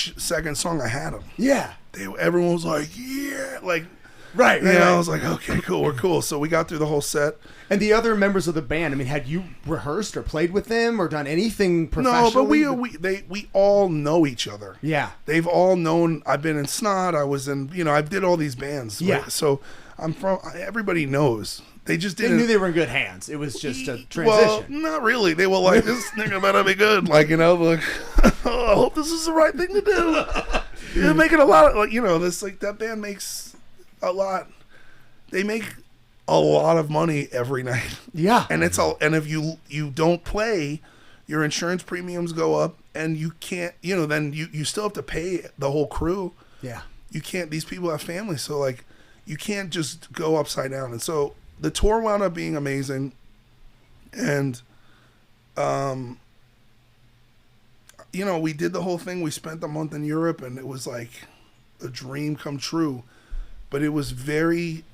song, I had him. Yeah. Everyone was like, yeah, like, Right. I was like, okay, cool, we're cool. So we got through the whole set. And the other members of the band, I mean, had you rehearsed or played with them or done anything professionally? No, but we all know each other. Yeah. They've all known. I've been in Snot. I was in, I did all these bands. Yeah. Right? So everybody knows. They just didn't. They knew they were in good hands. It was just a transition. Well, not really. They were like, this nigga better be good. Like, like, I hope this is the right thing to do. You're making a lot of, this, that band makes a lot. They make a lot of money every night. Yeah. And and if you don't play, your insurance premiums go up and you can't, then you still have to pay the whole crew. Yeah. You can't, these people have families. So you can't just go upside down. And so the tour wound up being amazing. And, we did the whole thing. We spent a month in Europe and it was like a dream come true. But it was very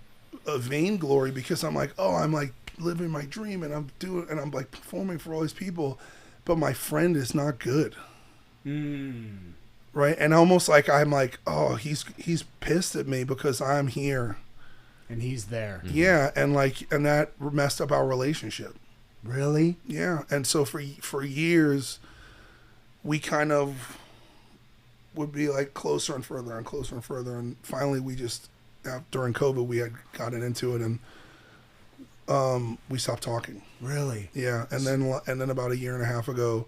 a vainglory because I'm like, I'm like living my dream and I'm like performing for all these people, but my friend is not good. Right. And almost like I'm like, he's pissed at me because I'm here and he's there. Yeah. And that messed up our relationship. Really? Yeah. And so for years we kind of would be like closer and further and closer and further. And finally we just, during COVID, we had gotten into it, and we stopped talking. Really? Yeah, and then about a year and a half ago,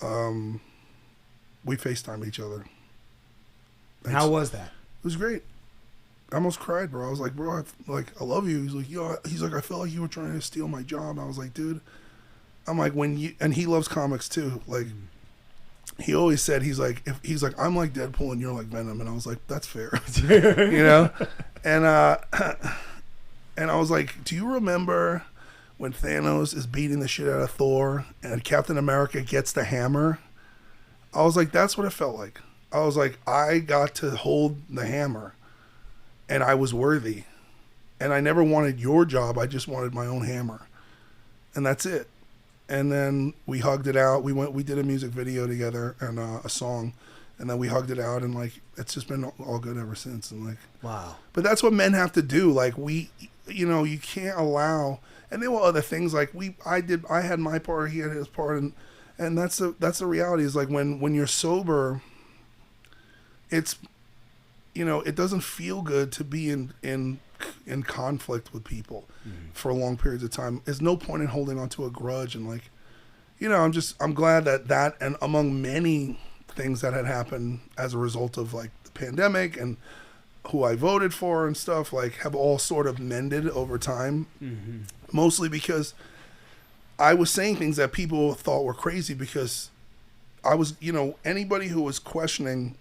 we FaceTimed each other. How was that? It was great. I almost cried, bro. I was like, bro, I love you. He's like, he's like, I felt like you were trying to steal my job. And I was like, dude, I'm like, and he loves comics too. Like, he always said, he's like, I'm like Deadpool and you're like Venom. And I was like, that's fair. And, and I was like, do you remember when Thanos is beating the shit out of Thor and Captain America gets the hammer? I was like, that's what it felt like. I was like, I got to hold the hammer and I was worthy. And I never wanted your job. I just wanted my own hammer. And that's it. And then we hugged it out. We did a music video together and a song, and then we hugged it out, and it's just been all good ever since. And wow. But that's what men have to do. You can't allow. And there were other things I had my part, he had his part, and that's the reality. Is when you're sober, it's, it doesn't feel good to be in conflict with people for long periods of time. There's no point in holding on to a grudge and I'm glad that and among many things that had happened as a result of the pandemic and who I voted for and stuff have all sort of mended over time. Mostly because I was saying things that people thought were crazy because I was, anybody who was questioning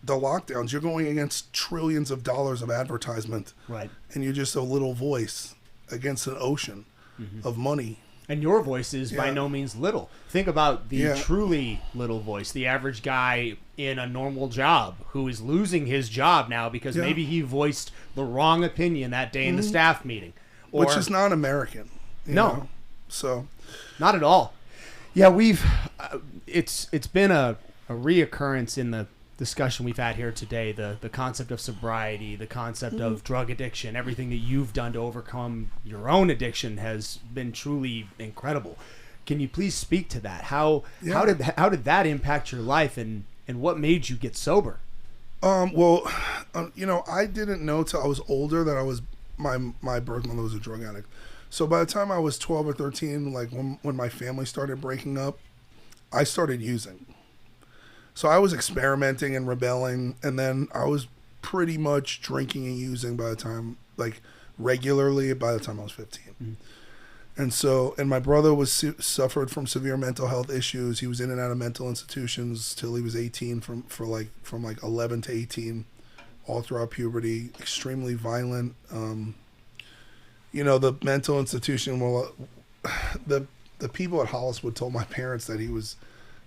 the lockdowns, you're going against trillions of dollars of advertisement, right? And you're just a little voice against an ocean of money. And your voice is by no means little. Think about the truly little voice, the average guy in a normal job who is losing his job now because maybe he voiced the wrong opinion that day in the staff meeting, which is not American. You know? So not at all. Yeah, we've it's been a reoccurrence in the discussion we've had here today, the concept of sobriety, the concept of drug addiction, everything that you've done to overcome your own addiction has been truly incredible. Can you please speak to that? How did that impact your life and what made you get sober? I didn't know till I was older that I was my birth mother was a drug addict. So by the time I was 12 or 13, when my family started breaking up, I started using. So I was experimenting and rebelling, and then I was pretty much drinking and using by the time, regularly by the time I was 15. And my brother suffered from severe mental health issues. He was in and out of mental institutions till he was 18, from 11 to 18, all throughout puberty, extremely violent. The mental institution, the people at Holliswood told my parents that he was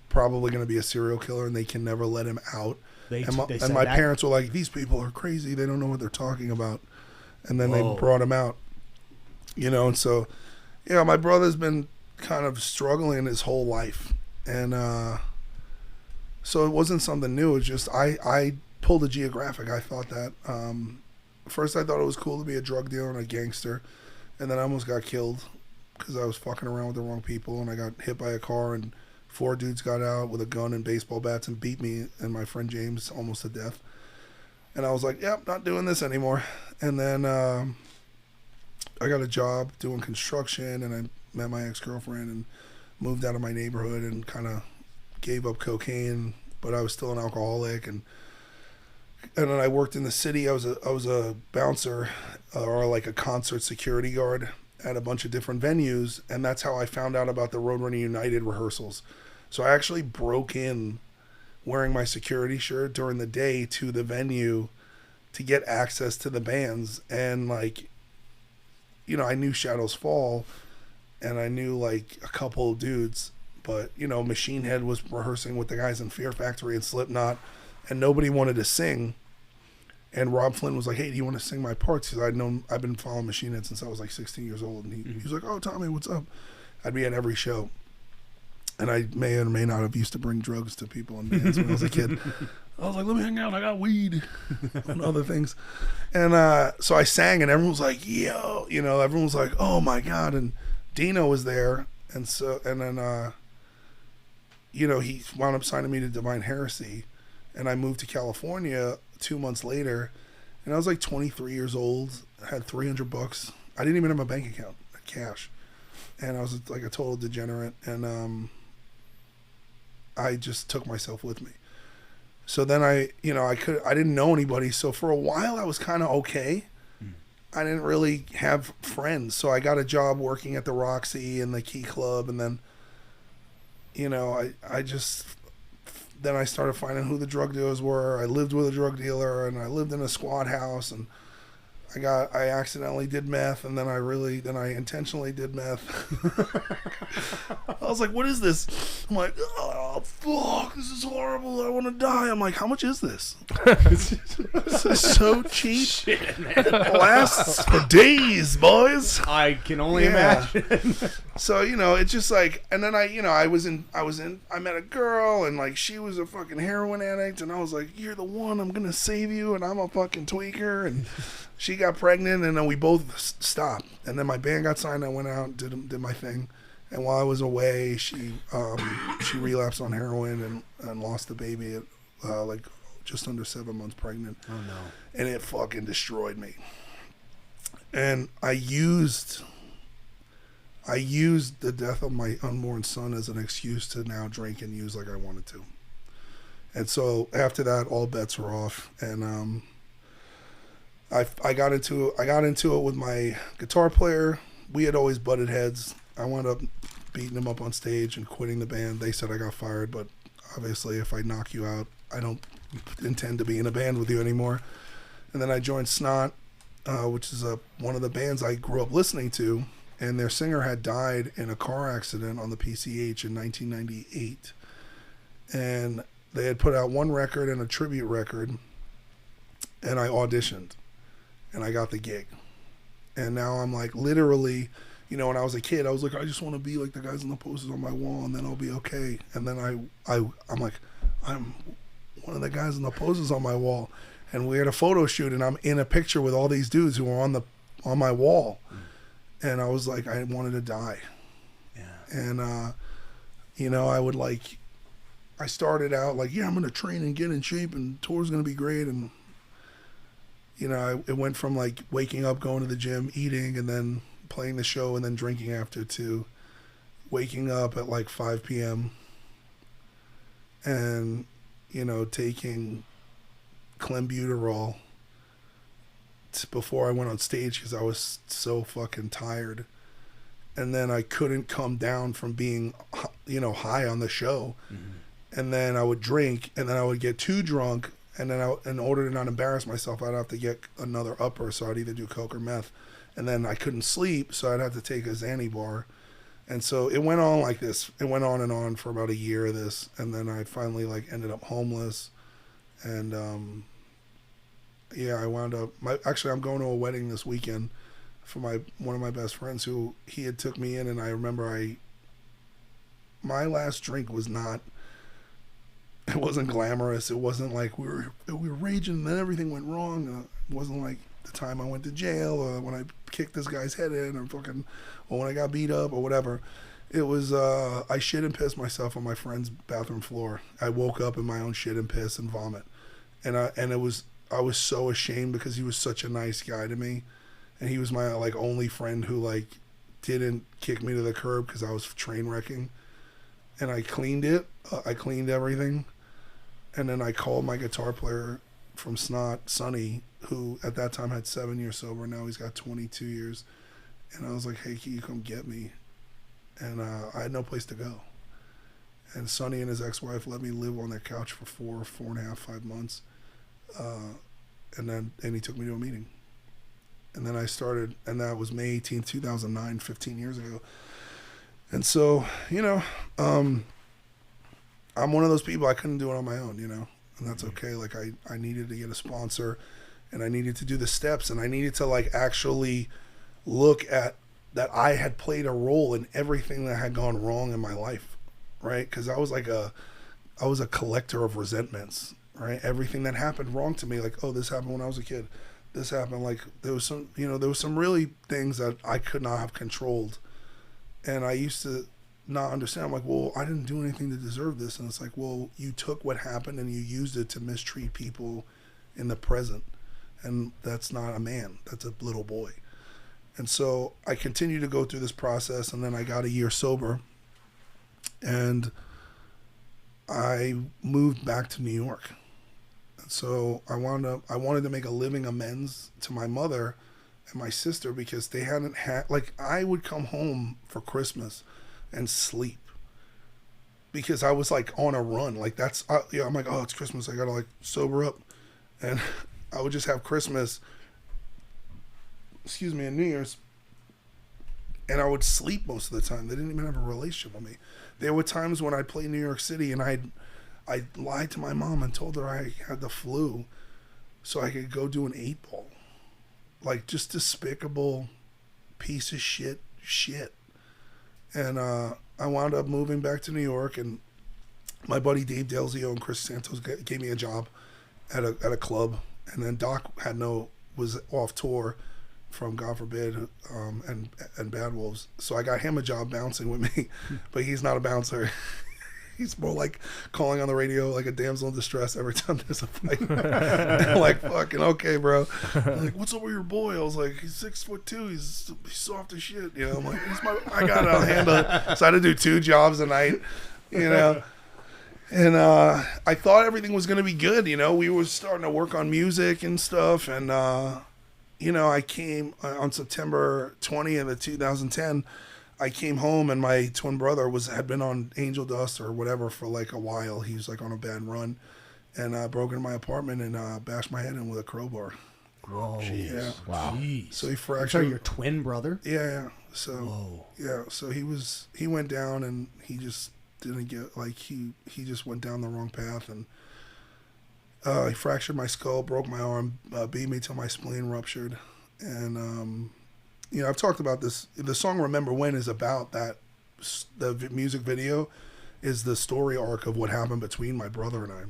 probably going to be a serial killer and they can never let him out. And my parents were like, these people are crazy. They don't know what they're talking about. And then they brought him out, and so, my brother's been kind of struggling his whole life. And, so it wasn't something new. It's just, I pulled a Geographic. I thought that. First, I thought it was cool to be a drug dealer and a gangster, and then I almost got killed because I was fucking around with the wrong people, and I got hit by a car, and 4 dudes got out with a gun and baseball bats and beat me and my friend James almost to death. And I was like, yep, not doing this anymore. And then I got a job doing construction, and I met my ex-girlfriend and moved out of my neighborhood and kind of gave up cocaine, but I was still an alcoholic. And then I worked in the city. I was a bouncer or like a concert security guard at a bunch of different venues, and that's how I found out about the Roadrunner United rehearsals. So I actually broke in wearing my security shirt during the day to the venue to get access to the bands. And like, you know, I knew Shadows Fall and I knew like a couple of dudes, but you know, Machine Head was rehearsing with the guys in Fear Factory and Slipknot, and nobody wanted to sing. And Rob Flynn was like, hey, do you want to sing my parts? Because I've been following Machine Head since I was like 16 years old. And he was like, oh, Tommy, what's up? I'd be at every show. And I may or may not have used to bring drugs to people in bands when I was a kid. I was like, let me hang out. I got weed and other things. And so I sang, and everyone was like, yo. You know, everyone was like, oh, my God. And Dino was there. And then, you know, he wound up signing me to Divine Heresy. And I moved to California 2 months later. And I was like 23 years old. I had $300. I didn't even have a bank account, cash. And I was like a total degenerate. And I just took myself with me. So then I didn't know anybody. So for a while I was kind of okay. I didn't really have friends. So I got a job working at the Roxy and the Key Club. And then, you know, then I started finding who the drug dealers were. I lived with a drug dealer, and I lived in a squad house, and I accidentally did meth, and then I intentionally did meth. I was like, what is this? I'm like, oh, fuck, this is horrible. I want to die. I'm like, how much is this? This is so cheap. Shit, man. It lasts for days, boys. I can only imagine. So, you know, it's just like, and then I met a girl, and like, she was a fucking heroin addict, and I was like, you're the one, I'm going to save you, and I'm a fucking tweaker, and she got pregnant, and then we both stopped. And then my band got signed. I went out and did my thing. And while I was away, she relapsed on heroin and lost the baby at like just under 7 months pregnant. Oh no! And it fucking destroyed me. And I used the death of my unborn son as an excuse to now drink and use like I wanted to. And so after that, all bets were off. And I got into it with my guitar player. We had always butted heads. I wound up beating him up on stage and quitting the band. They said I got fired, but obviously if I knock you out, I don't intend to be in a band with you anymore. And then I joined Snot, which is one of the bands I grew up listening to, and their singer had died in a car accident on the PCH in 1998. And they had put out one record and a tribute record, and I auditioned. And I got the gig. And now I'm like, literally, you know, when I was a kid, I was like, I just want to be like the guys on the posters on my wall, and then I'll be okay. And then I'm like, I'm one of the guys on the posters on my wall. And we had a photo shoot, and I'm in a picture with all these dudes who were on my wall. And I was like, I wanted to die. Yeah. And, you know, I started out like, yeah, I'm going to train and get in shape, and tour's going to be great. And, you know, it went from like waking up, going to the gym, eating, and then playing the show and then drinking after, to waking up at like 5 p.m. and, you know, taking clenbuterol before I went on stage because I was so fucking tired. And then I couldn't come down from being, you know, high on the show. Mm-hmm. And then I would drink, and then I would get too drunk. And then in order to not embarrass myself, I'd have to get another upper. So I'd either do coke or meth. And then I couldn't sleep, so I'd have to take a Xanny bar. And so it went on like this. It went on and on for about a year of this. And then I finally like ended up homeless. And yeah, I wound up. Actually, I'm going to a wedding this weekend for one of my best friends who he had took me in. And I remember my last drink was not It wasn't glamorous. It wasn't like we were raging and then everything went wrong. It wasn't like the time I went to jail or when I kicked this guy's head in or when I got beat up or whatever. It was, I shit and pissed myself on my friend's bathroom floor. I woke up in my own shit and piss and vomit. I was so ashamed because he was such a nice guy to me. And he was my like only friend who like didn't kick me to the curb because I was train wrecking. And I cleaned it. I cleaned everything. And then I called my guitar player from Snot, Sonny, who at that time had 7 years sober. Now he's got 22 years. And I was like, hey, can you come get me? And I had no place to go. And Sonny and his ex-wife let me live on their couch for 4.5, 5 months. And he took me to a meeting. And then I started, and that was May 18, 2009, 15 years ago. And so, I'm one of those people, I couldn't do it on my own, and that's okay. Like I needed to get a sponsor and I needed to do the steps and I needed to like actually look at that I had played a role in everything that had gone wrong in my life, right? Because I was a collector of resentments, right? Everything that happened wrong to me, like, oh, this happened when I was a kid. This happened, like, there was some really things that I could not have controlled. And I used to not understand. I'm like, well, I didn't do anything to deserve this. And it's like, well, you took what happened and you used it to mistreat people in the present. And that's not a man. That's a little boy. And so I continued to go through this process, and then I got a year sober. And I moved back to New York. And so I wanted to make a living amends to my mother and my sister because they hadn't had, like, I would come home for Christmas and sleep because I was like on a run. Like I'm like, oh, it's Christmas. I got to like sober up. And I would just have Christmas, and New Year's. And I would sleep most of the time. They didn't even have a relationship with me. There were times when I'd play New York City and I lied to my mom and told her I had the flu so I could go do an 8-ball. Like, just despicable piece of shit. And I wound up moving back to New York, and my buddy Dave Delzio and Chris Santos gave me a job at a club. And then Doc was off tour from, God forbid, and Bad Wolves. So I got him a job bouncing with me, but he's not a bouncer. He's more like calling on the radio like a damsel in distress every time there's a fight. I'm like, fucking okay, bro. I'm like, what's up with your boy? I was like, he's 6'2". He's soft as shit. I'm like, I got it. I'll handle it. So I had to do 2 jobs a night, And I thought everything was going to be good. We were starting to work on music and stuff. And, I came on September 20th of 2010. I came home and my twin brother had been on Angel Dust or whatever for like a while. He was like on a bad run, and broke into my apartment and bashed my head in with a crowbar. Whoa! Jeez. Yeah. Wow! Jeez. So he fractured. Sorry, your twin brother? Yeah. So whoa. Yeah. So he went down and he just didn't get like he just went down the wrong path and he fractured my skull, broke my arm, beat me till my spleen ruptured, and I've talked about this. The song Remember When is about that. The music video is the story arc of what happened between my brother and I.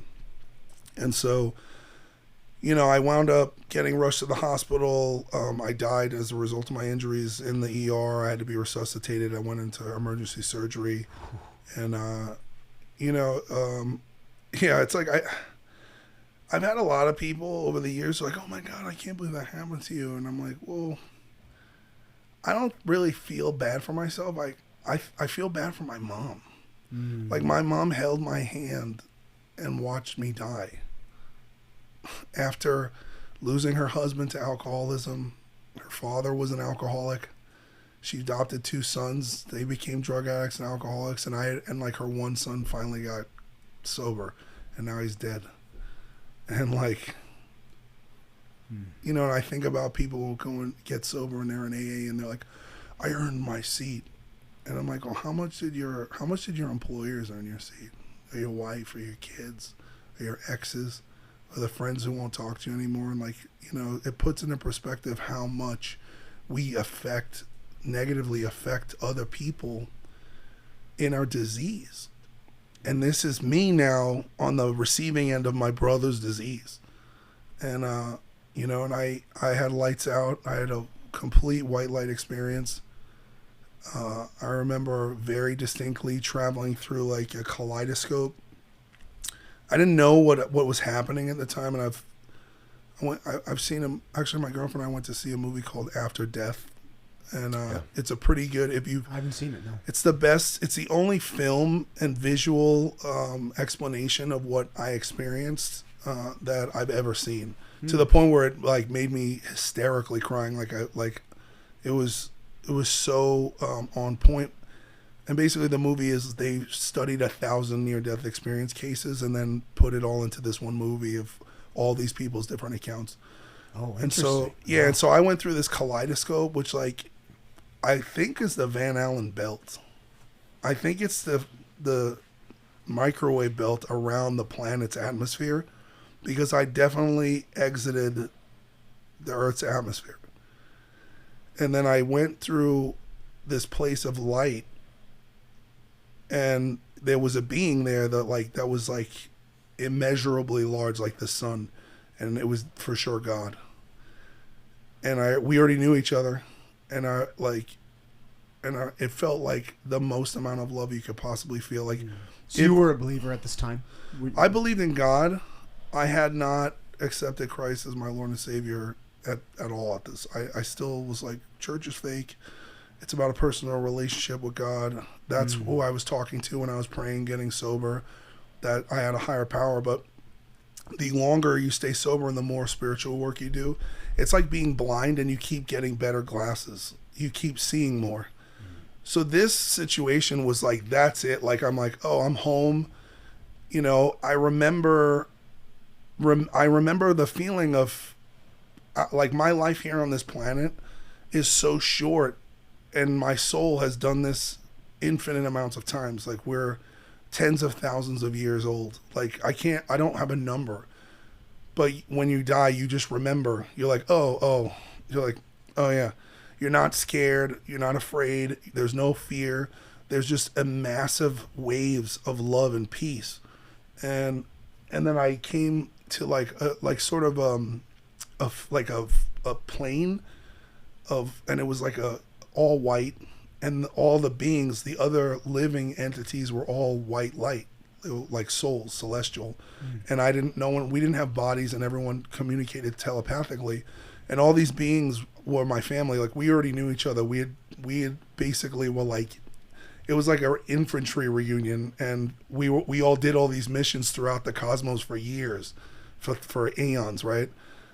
And so, I wound up getting rushed to the hospital. I died as a result of my injuries in the ER. I had to be resuscitated. I went into emergency surgery. And, it's like I've had a lot of people over the years like, oh my God, I can't believe that happened to you. And I'm like, well, I don't really feel bad for myself. I feel bad for my mom. Like, my mom held my hand and watched me die. After losing her husband to alcoholism, her father was an alcoholic. She adopted 2 sons. They became drug addicts and alcoholics. And her one son finally got sober, and now he's dead. And and I think about people who go and get sober and they're in AA and they're like, I earned my seat. And I'm like, well, how much did your employers earn your seat? Or your wife, or your kids, or your exes, or the friends who won't talk to you anymore? And it puts into perspective how much we negatively affect other people in our disease. and this is me now on the receiving end of my brother's disease. And, you know, and I had lights out. I had a complete white light experience. I remember very distinctly traveling through like a kaleidoscope. I didn't know what was happening at the time, and I've seen him. Actually, my girlfriend and I went to see a movie called After Death, and it's a pretty good. I haven't seen it. No, it's the best. It's the only film and visual explanation of what I experienced that I've ever seen. To the point where it like made me hysterically crying. It was so on point. And basically the movie is they studied 1,000 near-death experience cases and then put it all into this one movie of all these people's different accounts. Oh, and so interesting. yeah, and so I went through this kaleidoscope, which like I think is the Van Allen belt. I think it's the microwave belt around the planet's atmosphere, because I definitely exited the Earth's atmosphere. And then I went through this place of light, and there was a being there that was like immeasurably large, like the sun, and it was for sure God. And we already knew each other, and it felt like the most amount of love you could possibly feel. Like, so you were a believer at this time? I believed in God. I had not accepted Christ as my Lord and Savior at all at this. I still was like, church is fake. It's about a personal relationship with God. That's who I was talking to when I was praying, getting sober, that I had a higher power. But the longer you stay sober and the more spiritual work you do, it's like being blind and you keep getting better glasses. You keep seeing more. So this situation was like, that's it. Like, I'm like, oh, I'm home. You know, I remember the feeling of like my life here on this planet is so short, and my soul has done this infinite amounts of times. Like, we're tens of thousands of years old. Like, I don't have a number, but when you die, you just remember. You're like, oh, you're like, oh yeah. You're not scared. You're not afraid. There's no fear. There's just a massive waves of love and peace. And then I came to like sort of a plane of, and it was like all white, and all the beings, the other living entities, were all white light, like souls, celestial. And I didn't know, we didn't have bodies, and everyone communicated telepathically, and all these beings were my family. Like, we already knew each other. We had basically were like, it was like our infantry reunion, and we all did all these missions throughout the cosmos for years, for aeons, right?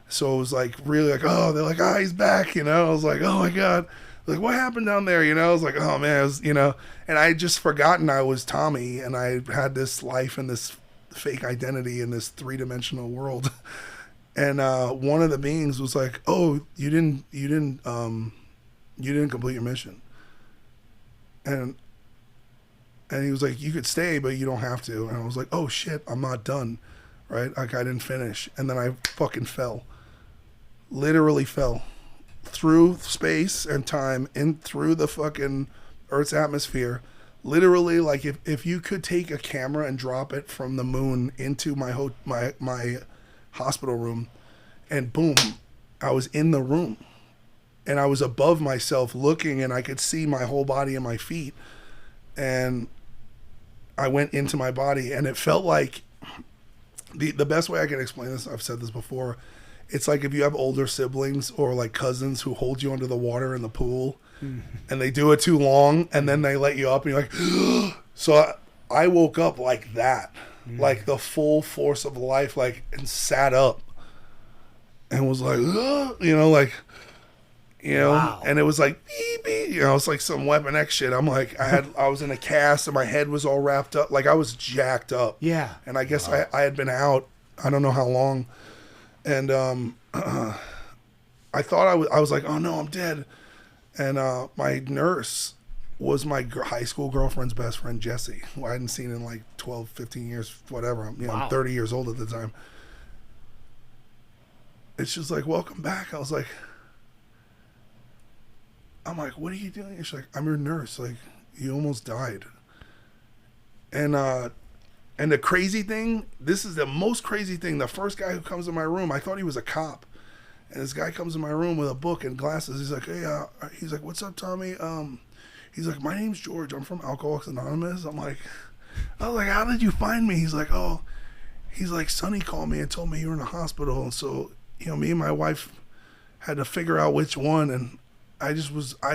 So it was like really like, oh, they're like, he's back, you know. I was like, oh my God, like, what happened down there, you know? I was like, oh man, it was, you know, and I had just forgotten I was Tommy, and I had this life and this fake identity in this 3-dimensional world. And one of the beings was like, oh, you didn't complete your mission, and he was like, you could stay, but you don't have to. And I was like, oh shit, I'm not done, right? Like, I didn't finish. And then I fucking fell. Literally fell. Through space and time, through the fucking Earth's atmosphere. Literally, like, if you could take a camera and drop it from the moon into my hospital room, and boom, I was in the room. And I was above myself looking, and I could see my whole body and my feet. And I went into my body, and it felt like the best way I can explain this, I've said this before, it's like if you have older siblings or like cousins who hold you under the water in the pool, and they do it too long, and then they let you up, and you're like, so I woke up like that, like the full force of life, like, and sat up and was like, you know, like, you know, wow. And it was like, beep, beep, you know, it's like some Weapon X shit. I'm like, I was in a cast, and my head was all wrapped up. Like, I was jacked up. Yeah. And I guess I had been out, I don't know how long. And I thought I was like, oh no, I'm dead. And my nurse was my high school girlfriend's best friend, Jessie, who I hadn't seen in like 12, 15 years, whatever. I'm 30 years old at the time. And she's like, welcome back. I was like, I'm like, what are you doing? She's like, I'm your nurse. Like, you almost died. And And the crazy thing, this is the most crazy thing. The first guy who comes in my room, I thought he was a cop. And this guy comes in my room with a book and glasses. He's like, hey, he's like, what's up, Tommy? He's like, my name's George. I'm from Alcoholics Anonymous. I was like, how did you find me? He's like, Sonny called me and told me you were in the hospital. And so, me and my wife had to figure out which one. And I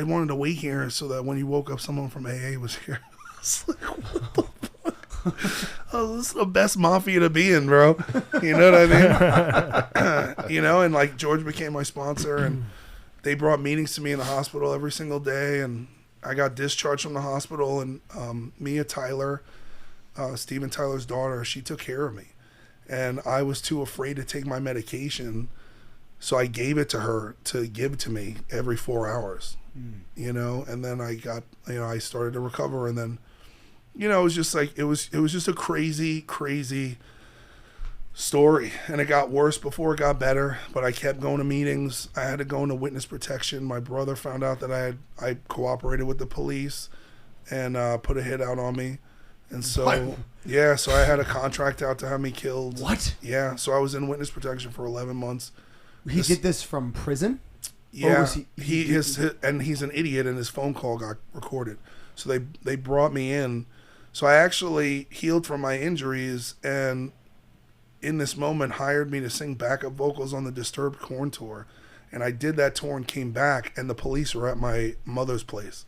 wanted to wait here so that when you woke up, someone from AA was here. I was like, what the fuck? Oh, this is the best mafia to be in, bro. You know what I mean? And like George became my sponsor, and they brought meetings to me in the hospital every single day. And I got discharged from the hospital, and Mia Tyler, Steven Tyler's daughter, she took care of me. And I was too afraid to take my medication, so I gave it to her to give to me every 4 hours. And then I got, I started to recover, and then it was just like, it was just a crazy, crazy story. And it got worse before it got better, but I kept going to meetings. I had to go into witness protection. My brother found out that I cooperated with the police and put a hit out on me. And so, what? So I had a contract out to have me killed. What? Yeah, so I was in witness protection for 11 months. He did this from prison? Yeah, he's an idiot, and his phone call got recorded. So they brought me in. So I actually healed from my injuries, and in this moment hired me to sing backup vocals on the Disturbed Corn tour. And I did that tour and came back, and the police were at my mother's place.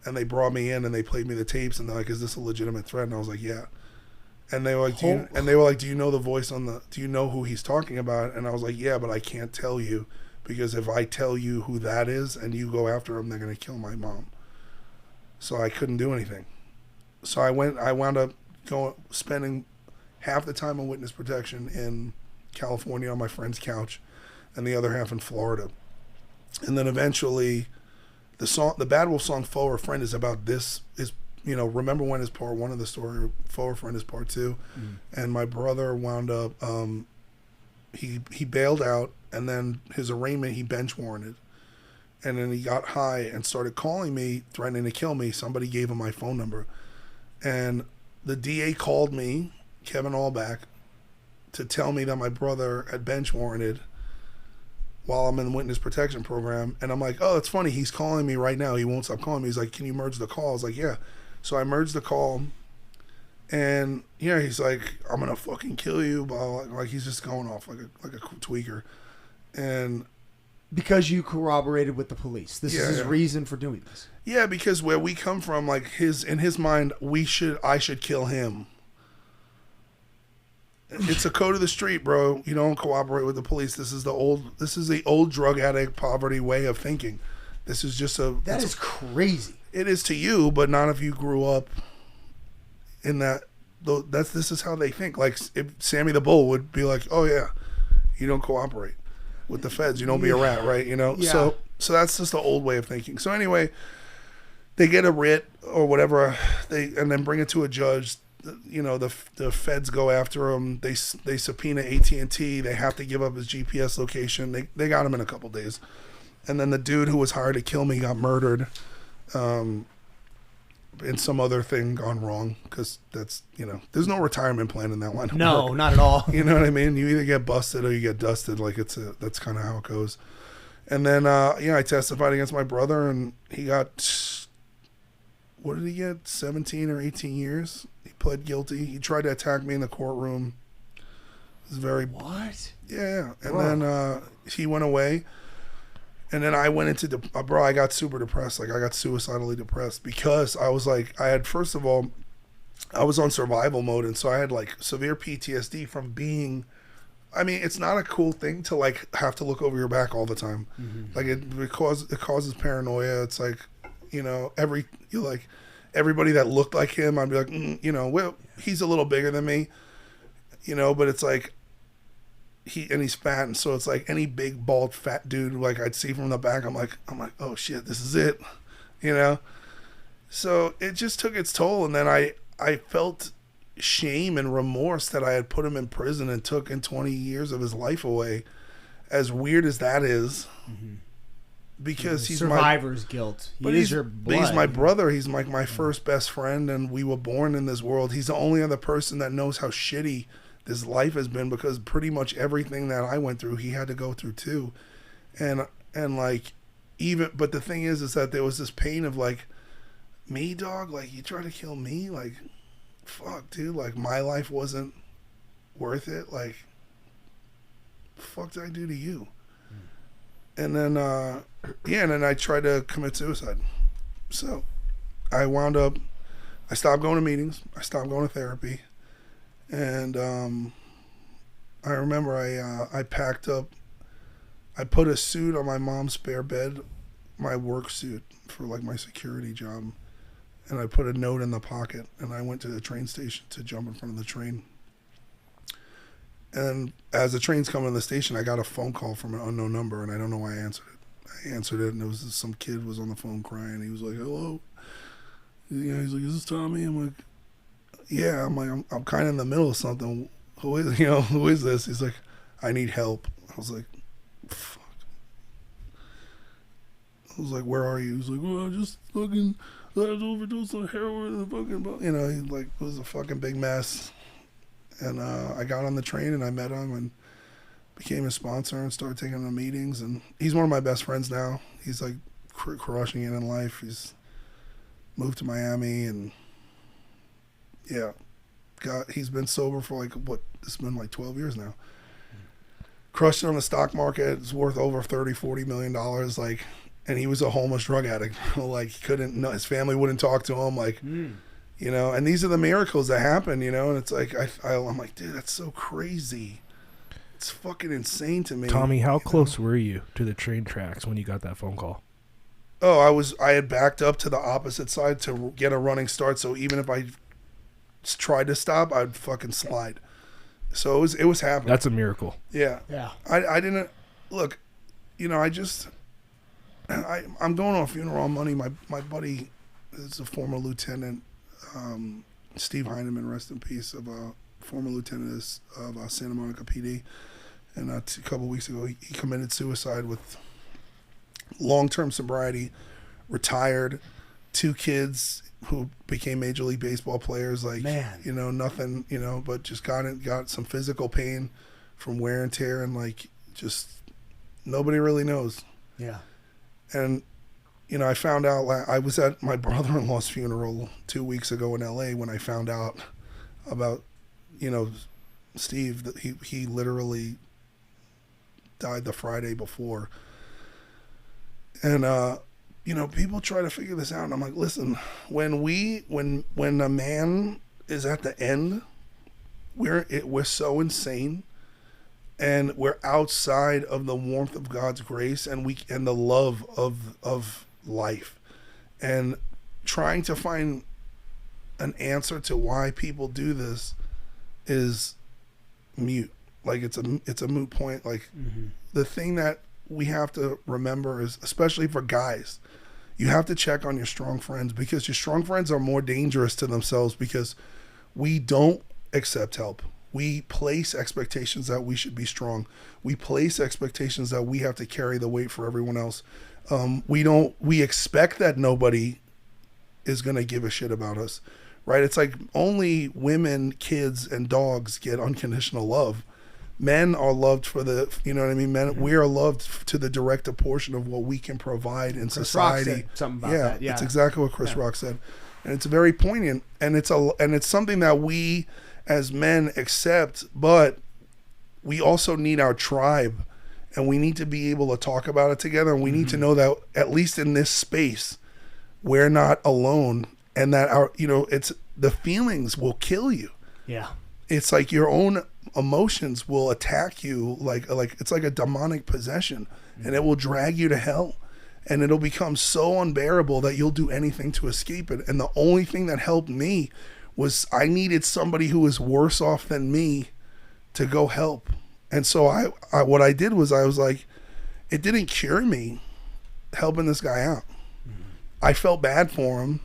And they brought me in and they played me the tapes, and they're like, is this a legitimate threat? And I was like, yeah. And they were like, do you know the voice do you know who he's talking about? And I was like, yeah, but I can't tell you, because if I tell you who that is and you go after him, they're going to kill my mom. So I couldn't do anything. So I wound up spending half the time in witness protection in California on my friend's couch, and the other half in Florida. And then eventually, the Bad Wolf song "Foe or Friend" is about this. Remember When is part one of the story. Foe or Friend is part two. And my brother wound up. He bailed out, and then his arraignment he bench warranted. And then he got high and started calling me, threatening to kill me. Somebody gave him my phone number. And the DA called me, Kevin Allback, to tell me that my brother had bench warranted while I'm in the witness protection program. And I'm like, oh, it's funny. He's calling me right now. He won't stop calling me. He's like, can you merge the call? I was like, yeah. So I merged the call. And, he's like, I'm going to fucking kill you. Like, he's just going off like a tweaker. And because you corroborated with the police. This is his reason for doing this. Yeah, because where we come from, like in his mind, I should kill him. It's a code of the street, bro. You don't cooperate with the police. This is the old drug addict poverty way of thinking. This is just that is crazy. It is to you, but not if you grew up in that. This is how they think. Like if Sammy the Bull would be like, oh yeah, you don't cooperate with the feds, you don't be a rat, right? Yeah. So that's just the old way of thinking. So anyway, they get a writ or whatever, and then bring it to a judge. The feds go after him. They subpoena AT&T. They have to give up his GPS location. They got him in a couple days, and then the dude who was hired to kill me got murdered, and some other thing gone wrong, because that's there's no retirement plan in that line. No, not at all. You know what I mean? You either get busted or you get dusted. Like that's kind of how it goes. And then I testified against my brother, and he got, what did he get? 17 or 18 years. He pled guilty. He tried to attack me in the courtroom. It was very what? Yeah. And then he went away. And then I went into I got super depressed. Like I got suicidally depressed because I was like, first of all, I was on survival mode, and so I had like severe PTSD from being. I mean, it's not a cool thing to like have to look over your back all the time. Mm-hmm. Like it causes paranoia. It's like, everybody that looked like him, I'd be like, well, he's a little bigger than me, but it's like. He's fat, and so it's like any big bald fat dude like I'd see from the back, I'm like, oh shit, this is it, so it just took its toll. And then I felt shame and remorse that I had put him in prison and took 20 years of his life away. As weird as that is, because he's survivor's guilt. But he's your blood. He's my brother. He's like my first best friend, and we were born in this world. He's the only other person that knows how shitty this life has been, because pretty much everything that I went through, he had to go through too. And like, but the thing is that there was this pain of like, me, dog, like, you try to kill me? Like, fuck, dude, like, my life wasn't worth it. Like, fuck did I do to you? And then, and then I tried to commit suicide. So I stopped going to meetings. I stopped going to therapy. And I remember I packed up, I put a suit on my mom's spare bed, my work suit for like my security job. And I put a note in the pocket, and I went to the train station to jump in front of the train. And as the train's coming to the station, I got a phone call from an unknown number, and I don't know why I answered it. I answered it, and it was some kid was on the phone crying. He was like, "Hello." He's like, "Is this Tommy?" I'm like, "Yeah." I'm like, I'm kind of in the middle of something. Who is this? He's like, "I need help." I was like, "Fuck." I was like, "Where are you?" He was like, "Well, I just fucking, I was overdosed on heroin and fucking," he like, it was a fucking big mess. And I got on the train and I met him and became his sponsor and started taking him to meetings. And he's one of my best friends now. He's like crushing it in life. He's moved to Miami and he's been sober for like, it's been like 12 years now. Crushed it on the stock market. It's worth over $30-40 million. Like, and he was a homeless drug addict. Like, he couldn't, his family wouldn't talk to him. Like, and these are the miracles that happen, and it's like, I'm like, dude, that's so crazy. It's fucking insane to me. Tommy, how close were you to the train tracks when you got that phone call? Oh, I had backed up to the opposite side to get a running start, so even if I tried to stop, I'd fucking slide. So it was happening. That's a miracle. Yeah. Yeah. I didn't, look, I'm going on a funeral on Monday. My buddy is a former lieutenant, Steve Heineman, rest in peace, of a former lieutenant of Santa Monica PD. And a couple of weeks ago, he committed suicide with long-term sobriety, retired, 2 kids who became Major League Baseball players. Like, nothing, but just got some physical pain from wear and tear, and like, just nobody really knows. Yeah. And I found out, I was at my brother-in-law's funeral 2 weeks ago in LA when I found out about, Steve, that he literally died the Friday before. And, people try to figure this out. And I'm like, listen, when a man is at the end, we're so insane, and we're outside of the warmth of God's grace and the love of life, and trying to find an answer to why people do this is mute. Like, it's a moot point. Like, the thing that we have to remember is, especially for guys, you have to check on your strong friends, because your strong friends are more dangerous to themselves, because we don't accept help. We place expectations that we should be strong. We place expectations that we have to carry the weight for everyone else. We expect that nobody is going to give a shit about us, right? It's like only women, kids, and dogs get unconditional love. Men are loved for we are loved to the direct portion of what we can provide in society. Rock said something about that. Yeah, it's exactly what Chris Rock said, and it's very poignant, and it's something that we as men accept, but we also need our tribe, and we need to be able to talk about it together, and we need to know that at least in this space, we're not alone, and that it's the feelings will kill you. Yeah. It's like your own emotions will attack you, like it's like a demonic possession, and it will drag you to hell, and it'll become so unbearable that you'll do anything to escape it. And the only thing that helped me was I needed somebody who was worse off than me to go help. And so I what I did was I was like, it didn't cure me helping this guy out. I felt bad for him,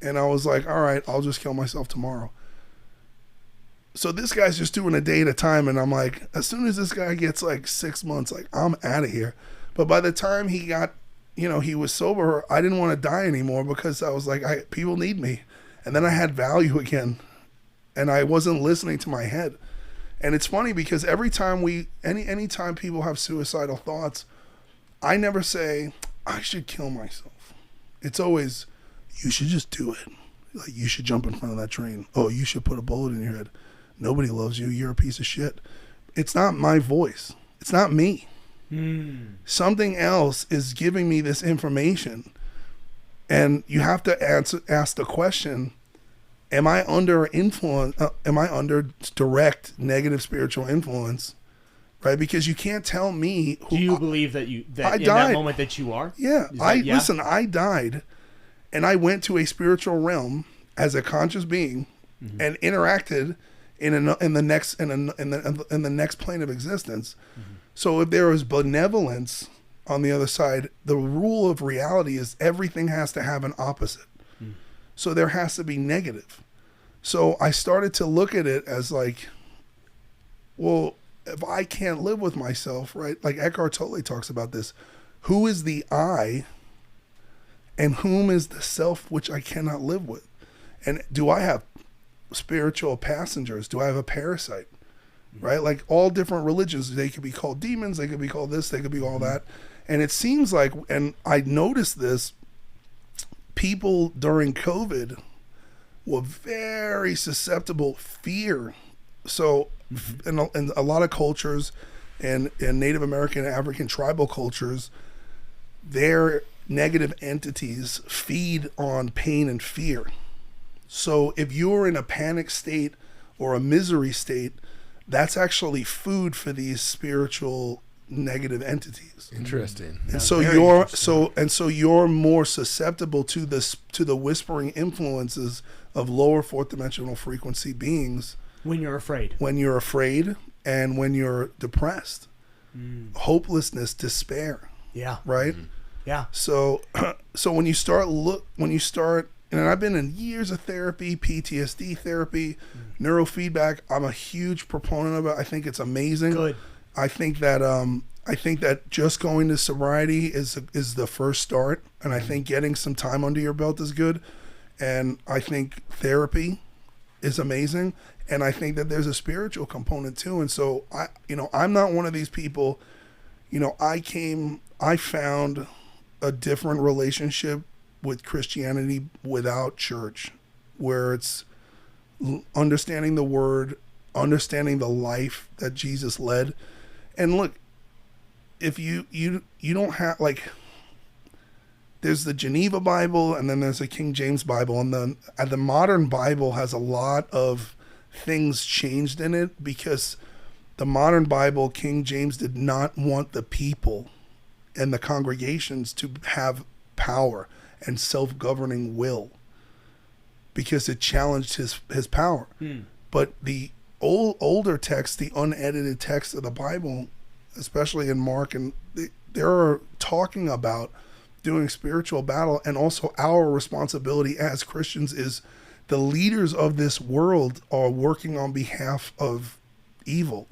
and I was like, all right, I'll just kill myself tomorrow. So this guy's just doing a day at a time, and I'm like, as soon as this guy gets like 6 months, like, I'm out of here. But by the time he got he was sober, I didn't want to die anymore because I was like, people need me. And then I had value again, and I wasn't listening to my head. And it's funny because every time anytime people have suicidal thoughts, I never say, I should kill myself. It's always, you should just do it. Like, you should jump in front of that train. Oh, you should put a bullet in your head. Nobody loves you. You're a piece of shit. It's not my voice. It's not me. Something else is giving me this information. And you have to ask the question, am I under influence? Am I under direct negative spiritual influence? Right? Because you can't tell me. Do you believe that in died. that moment that you are? Yeah. Listen, I died, and I went to a spiritual realm as a conscious being and interacted in the next plane of existence. So if there is benevolence on the other side, the rule of reality is everything has to have an opposite. So there has to be negative. So I started to look at it as like, well, if I can't live with myself, right? Like Eckhart Tolle talks about this. Who is the I and whom is the self which I cannot live with? And do I have spiritual passengers? Do I have a parasite? Right? Like all different religions, they could be called demons, they could be called this, they could be all that. And it seems like, and I noticed this, people during COVID were very susceptible fear. So in a lot of cultures and Native American, African tribal cultures, their negative entities feed on pain and fear. So if you're in a panic state or a misery state, that's actually food for these spiritual negative entities. Interesting. And so you're more susceptible to the whispering influences of lower fourth dimensional frequency beings when you're afraid. When you're afraid and when you're depressed. Hopelessness, despair. Yeah. Right? Yeah. So when you start and I've been in years of therapy, PTSD therapy, neurofeedback. I'm a huge proponent of it. I think it's amazing. Good. I think that just going to sobriety is the first start, and I think getting some time under your belt is good. And I think therapy is amazing, and I think that there's a spiritual component too. And so I'm not one of these people. I found a different relationship with Christianity without church, where it's understanding the word, understanding the life that Jesus led. And look, if you don't have, like, there's the Geneva Bible and then there's the King James Bible, and the modern Bible has a lot of things changed in it because the modern Bible, King James, did not want the people and the congregations to have power and self-governing will because it challenged his power. But the older text, the unedited text of the Bible, especially in Mark, and they're talking about doing spiritual battle, and also our responsibility as Christians is the leaders of this world are working on behalf of evil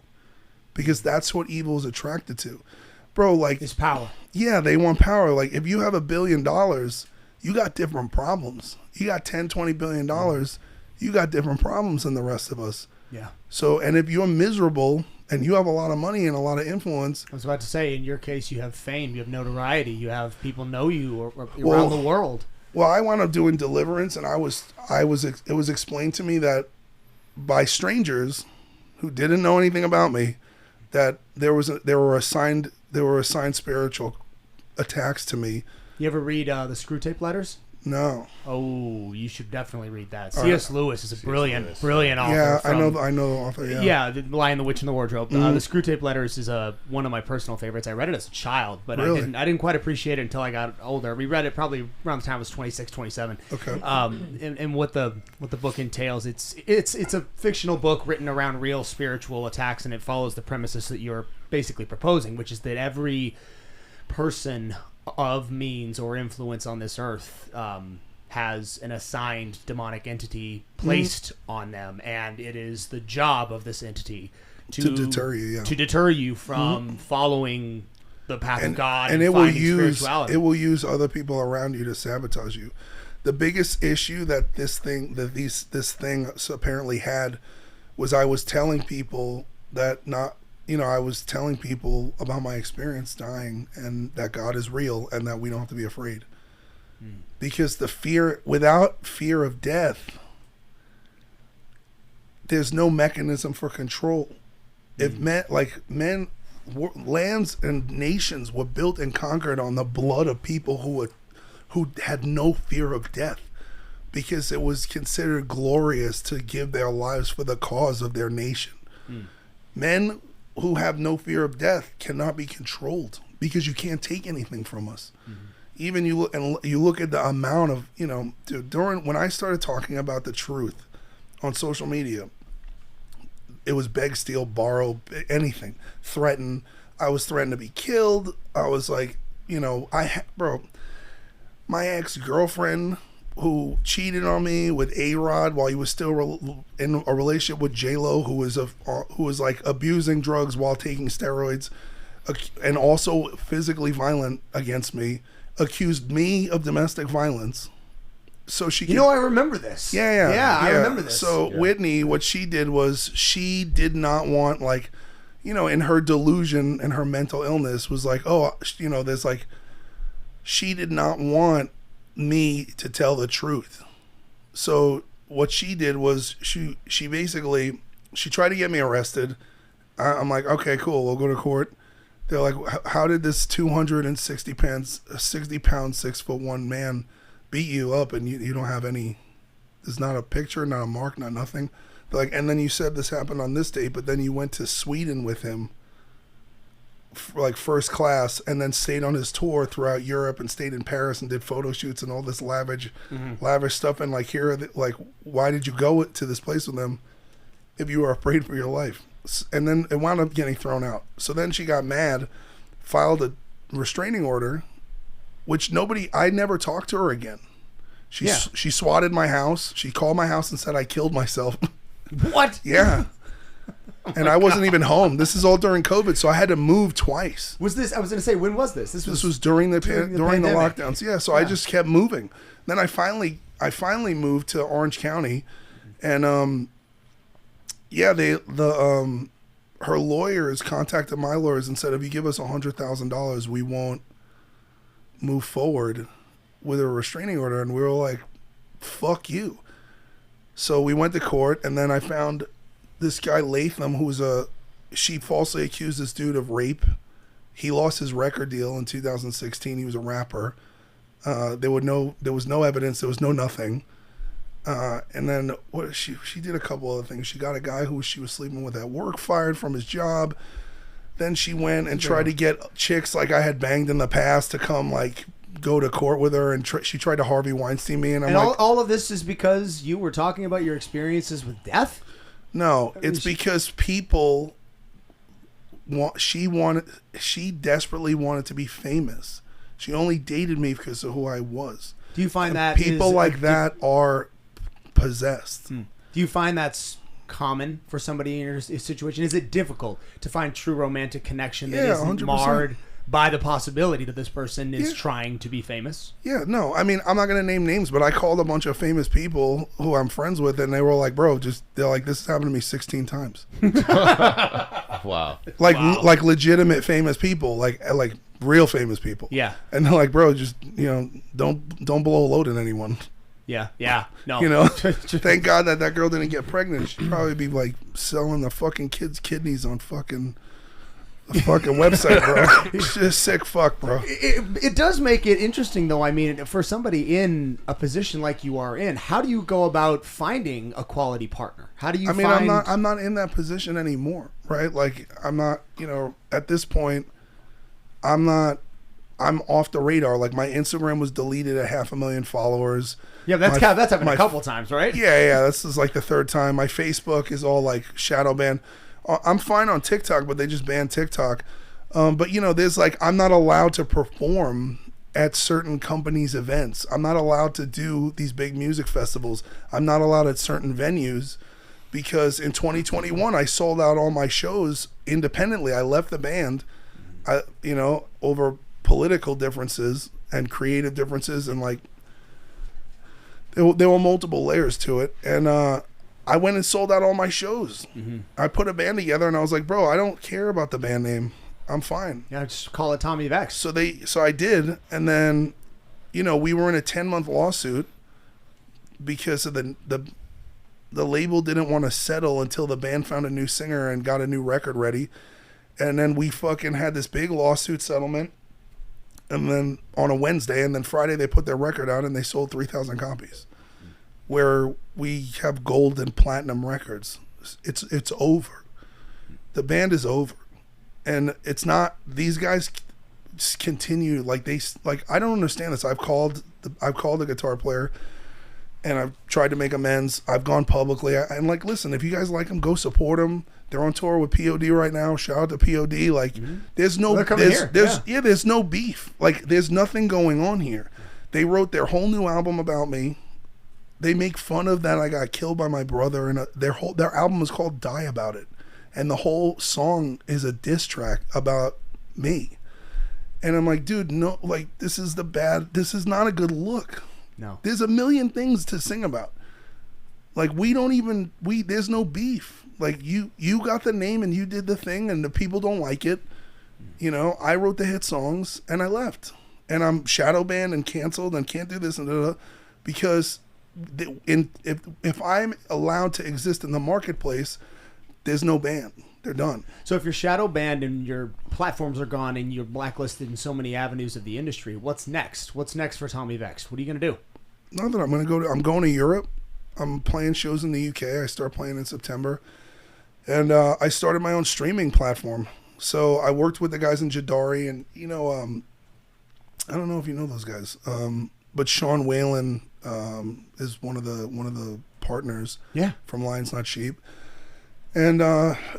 because that's what evil is attracted to. Bro, like, it's power. Yeah, they want power. Like, if you have $1 billion, you got different problems. You got 10, $20 billion, you got different problems than the rest of us. Yeah. So, and if you're miserable and you have a lot of money and a lot of influence. I was about to say, in your case, you have fame, you have notoriety, you have people know you around the world. Well, I wound up doing deliverance, and it was explained to me that by strangers who didn't know anything about me, that there were assigned spiritual attacks to me. You ever read the Screw Tape Letters? No. Oh, you should definitely read that. C.S. Lewis is a brilliant author. Yeah, I know the author. Yeah, The Lion, the Witch, and the Wardrobe. The Screw Tape Letters is one of my personal favorites. I read it as a child, but really? I didn't quite appreciate it until I got older. I reread it probably around the time I was 26, 27. Okay. And what the book entails, it's a fictional book written around real spiritual attacks, and it follows the premises that you're basically proposing, which is that every person of means or influence on this earth has an assigned demonic entity placed on them, and it is the job of this entity to deter you, to deter you from following the path of God and and it will finding spirituality. It will use other people around you to sabotage you. The biggest issue that this thing apparently had was I was telling people I was telling people about my experience dying and that God is real and that we don't have to be afraid. Because without fear of death, there's no mechanism for control. If lands and nations were built and conquered on the blood of people who had no fear of death, because it was considered glorious to give their lives for the cause of their nation. Men who have no fear of death cannot be controlled because you can't take anything from us. Even you look at the amount of, dude, when I started talking about the truth on social media, it was beg, steal, borrow, anything, threaten. I was threatened to be killed. I was like, my ex-girlfriend who cheated on me with A-Rod while he was still in a relationship with J-Lo, who was like abusing drugs while taking steroids, and also physically violent against me, accused me of domestic violence. So she, I remember this. Yeah, I remember this. So Whitney, what she did was she did not want, in her delusion and her mental illness was like, there's like, she did not want me to tell the truth. So what she did was she basically tried to get me arrested. I'm like, okay, cool, we'll go to court. They're like, how did this 260 pound, 6'1" man beat you up and you don't have any, there's not a picture, not a mark, not nothing. They're like, and then you said this happened on this date, but then you went to Sweden with him like first class and then stayed on his tour throughout Europe and stayed in Paris and did photo shoots and all this lavish stuff. And like, why did you go to this place with them if you were afraid for your life? And then it wound up getting thrown out. So then she got mad, filed a restraining order, which I never talked to her again. She swatted my house. She called my house and said I killed myself. What? Yeah. And I wasn't even home. This is all during COVID, so I had to move twice. Was this? I was going to say, when was this? This was during the lockdowns. Yeah, so I just kept moving. Then I finally moved to Orange County, and her lawyers contacted my lawyers and said, if you give us $100,000, we won't move forward with a restraining order. And we were like, fuck you. So we went to court, and then I found this guy Latham, she falsely accused this dude of rape. He lost his record deal in 2016. He was a rapper. There was no evidence. There was no nothing. And then she did a couple other things. She got a guy who she was sleeping with at work fired from his job. Then she went and tried to get chicks like I had banged in the past to come go to court with her, and she tried to Harvey Weinstein me. And all of this is because you were talking about your experiences with death? No, it's because people she desperately wanted to be famous. She only dated me because of who I was. Do you find that people that are possessed? Do you find that's common for somebody in your situation? Is it difficult to find true romantic connection that isn't 100%. marred by the possibility that this person is trying to be famous? Yeah, no. I mean, I'm not going to name names, but I called a bunch of famous people who I'm friends with, and they were like, bro, they're like, this has happened to me 16 times. Wow. Like legitimate famous people, like real famous people. Yeah. And they're like, bro, just, don't blow a load in anyone. Yeah. No. Thank God that girl didn't get pregnant. She'd probably be selling the fucking kids' kidneys on fucking website, bro. He's just sick fuck, bro. It does make it interesting, though. I mean, for somebody in a position like you are in, how do you go about finding a quality partner? How do you I'm not in that position anymore, right? I'm not, at this point, I'm off the radar. My Instagram was deleted at 500,000 followers. Yeah, that's happened a couple times, right? Yeah. This is the third time. My Facebook is all shadow banned. I'm fine on TikTok, but they just banned TikTok. But there's I'm not allowed to perform at certain companies' events. I'm not allowed to do these big music festivals. I'm not allowed at certain venues because in 2021 I sold out all my shows independently. I left the band over political differences and creative differences, and like there were multiple layers to it. And I went and sold out all my shows. I put a band together, and I was like, bro, I don't care about the band name. I'm fine. Yeah, just call it Tommy Vext. So I did, and then, we were in a 10-month lawsuit because of the label didn't want to settle until the band found a new singer and got a new record ready. And then we fucking had this big lawsuit settlement, and then on a Wednesday, and then Friday they put their record out and they sold 3,000 copies. Where we have gold and platinum records. It's over. The band is over. And it's not, these guys continue like I don't understand this. I've called the guitar player and I've tried to make amends. I've gone publicly. I'm like, listen, if you guys like them, go support them. They're on tour with POD right now. Shout out to POD. Like, there's no, there's no beef. Like, there's nothing going on here. They wrote their whole new album about me. They make fun of that I got killed by my brother, and their album is called Die About It, and the whole song is a diss track about me. And I'm like, dude, no, like, this is not a good look. No. There's a million things to sing about. Like, there's no beef. Like, you got the name and you did the thing, and the people don't like it. I wrote the hit songs and I left, and I'm shadow banned and canceled and can't do this and because if I'm allowed to exist in the marketplace, there's no ban. They're done. So if you're shadow banned and your platforms are gone and you're blacklisted in so many avenues of the industry, what's next? What's next for Tommy Vext? What are you going to do? Nothing. I'm going to Europe. I'm playing shows in the UK. I start playing in September. And I started my own streaming platform. So I worked with the guys in Jadari, and I don't know if you know those guys, but Sean Whalen is one of the partners. Yeah. From Lions Not Sheep, and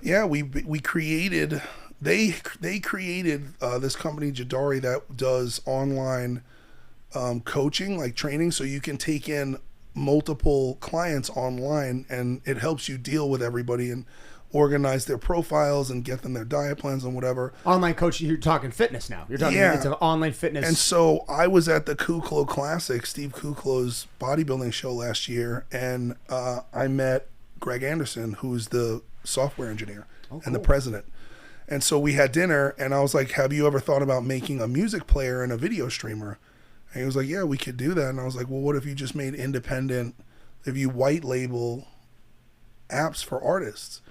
we created. They created this company Jadari that does online coaching, like training, so you can take in multiple clients online, and it helps you deal with everybody and organize their profiles and get them their diet plans and whatever. Online coaching, you're talking fitness now. You're talking it's an online fitness. And so I was at the Kuklo Classic, Steve Kuklow's bodybuilding show last year, and I met Greg Anderson, who's the software engineer and the president. And so we had dinner, and I was like, have you ever thought about making a music player and a video streamer? And he was like, yeah, we could do that. And I was like, well, what if you just made independent, if you white label apps for artists?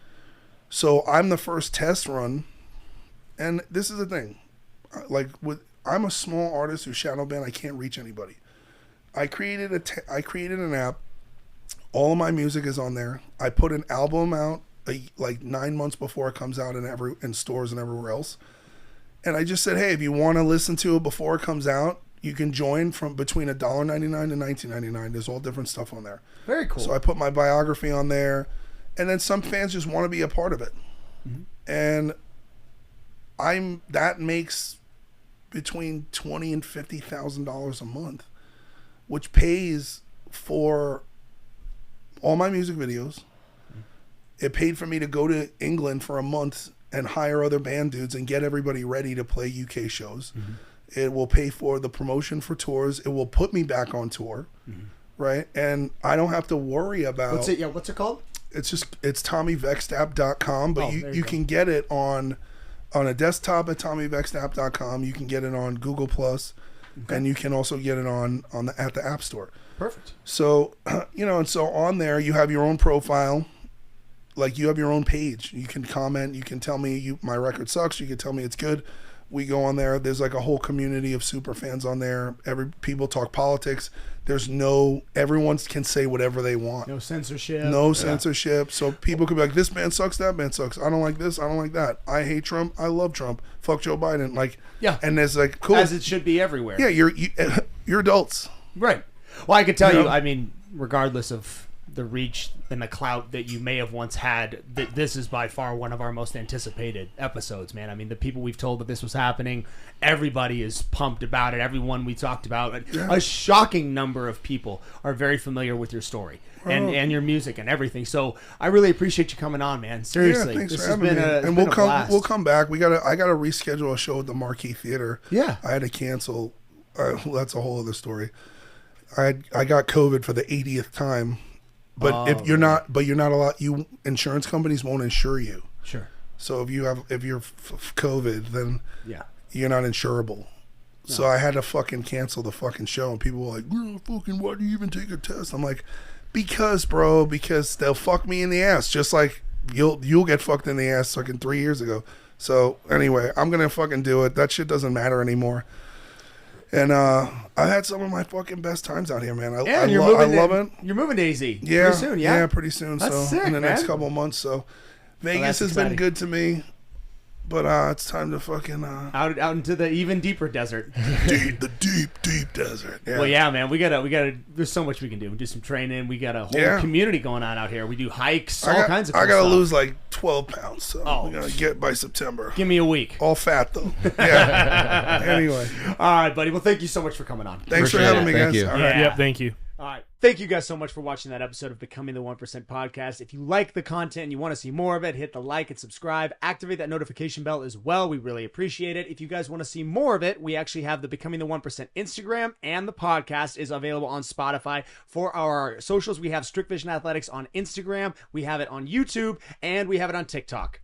So I'm the first test run, and this is the thing, I'm a small artist who's shadow banned. I can't reach anybody. I created an app. All of my music is on there. I put an album out like 9 months before it comes out in stores and everywhere else. And I just said, hey, if you want to listen to it before it comes out, you can join from between $1.99 and $19.99. There's all different stuff on there. Very cool. So I put my biography on there. And then some fans just want to be a part of it. And that makes between $20,000 and $50,000 a month, which pays for all my music videos. It paid for me to go to England for a month and hire other band dudes and get everybody ready to play UK shows. It will pay for the promotion for tours. It will put me back on tour, right? And I don't have to worry about... What's it called? It's TommyVextApp.com, but you can get it on a desktop at TommyVextApp.com. You can get it on Google Plus, and you can also get it at the App Store. Perfect. So and so on there you have your own profile, like you have your own page. You can comment. You can tell me my record sucks. You can tell me it's good. We go on there. There's like a whole community of super fans on there. People talk politics. Everyone can say whatever they want. No censorship. No censorship. So people could be like, this band sucks, that band sucks. I don't like this, I don't like that. I hate Trump, I love Trump. Fuck Joe Biden. And there's like, cool. As it should be everywhere. Yeah, you're adults. Right. Well, I could tell you, I mean, regardless of the reach and the clout that you may have once had. This is by far one of our most anticipated episodes, man. I mean, the people we've told that this was happening, everybody is pumped about it. Everyone we talked about, a shocking number of people are very familiar with your story and your music and everything. So I really appreciate you coming on, man. Seriously, thanks this for has having been me. a And we'll come back. I gotta reschedule a show at the Marquee Theater. Yeah, I had to cancel. That's a whole other story. I got COVID for the 80th time. But if you're not allowed, insurance companies won't insure you. Sure. So if you're COVID, then you're not insurable. No. So I had to fucking cancel the fucking show, and people were like, why do you even take a test? I'm like, because they'll fuck me in the ass, just like you'll get fucked in the ass fucking 3 years ago. So anyway, I'm gonna fucking do it. That shit doesn't matter anymore. And I had some of my fucking best times out here, man. I love it. You're moving to AZ pretty soon, yeah? Yeah, pretty soon. That's so sick, in the next man. couple of months. So Vegas has exciting. been good to me, but it's time to fucking out into the even deeper desert. the deep desert. Yeah. Well, yeah, man. We gotta. There's so much we can do. We do some training. We got a whole community going on out here. We do hikes, all kinds of. I gotta stuff. lose like 12 pounds, so I'm gonna get by September. Give me a week. All fat though. Yeah. Anyway. All right, buddy. Well, thank you so much for coming on. Thanks for having me, guys. Thank you. All right. Yep, thank you. All right. Thank you guys so much for watching that episode of Becoming the 1% podcast. If you like the content and you want to see more of it, hit the like and subscribe. Activate that notification bell as well. We really appreciate it. If you guys want to see more of it, we actually have the Becoming the 1% Instagram, and the podcast is available on Spotify. For our socials, we have Strict Vision Athletics on Instagram, we have it on YouTube, and we have it on TikTok.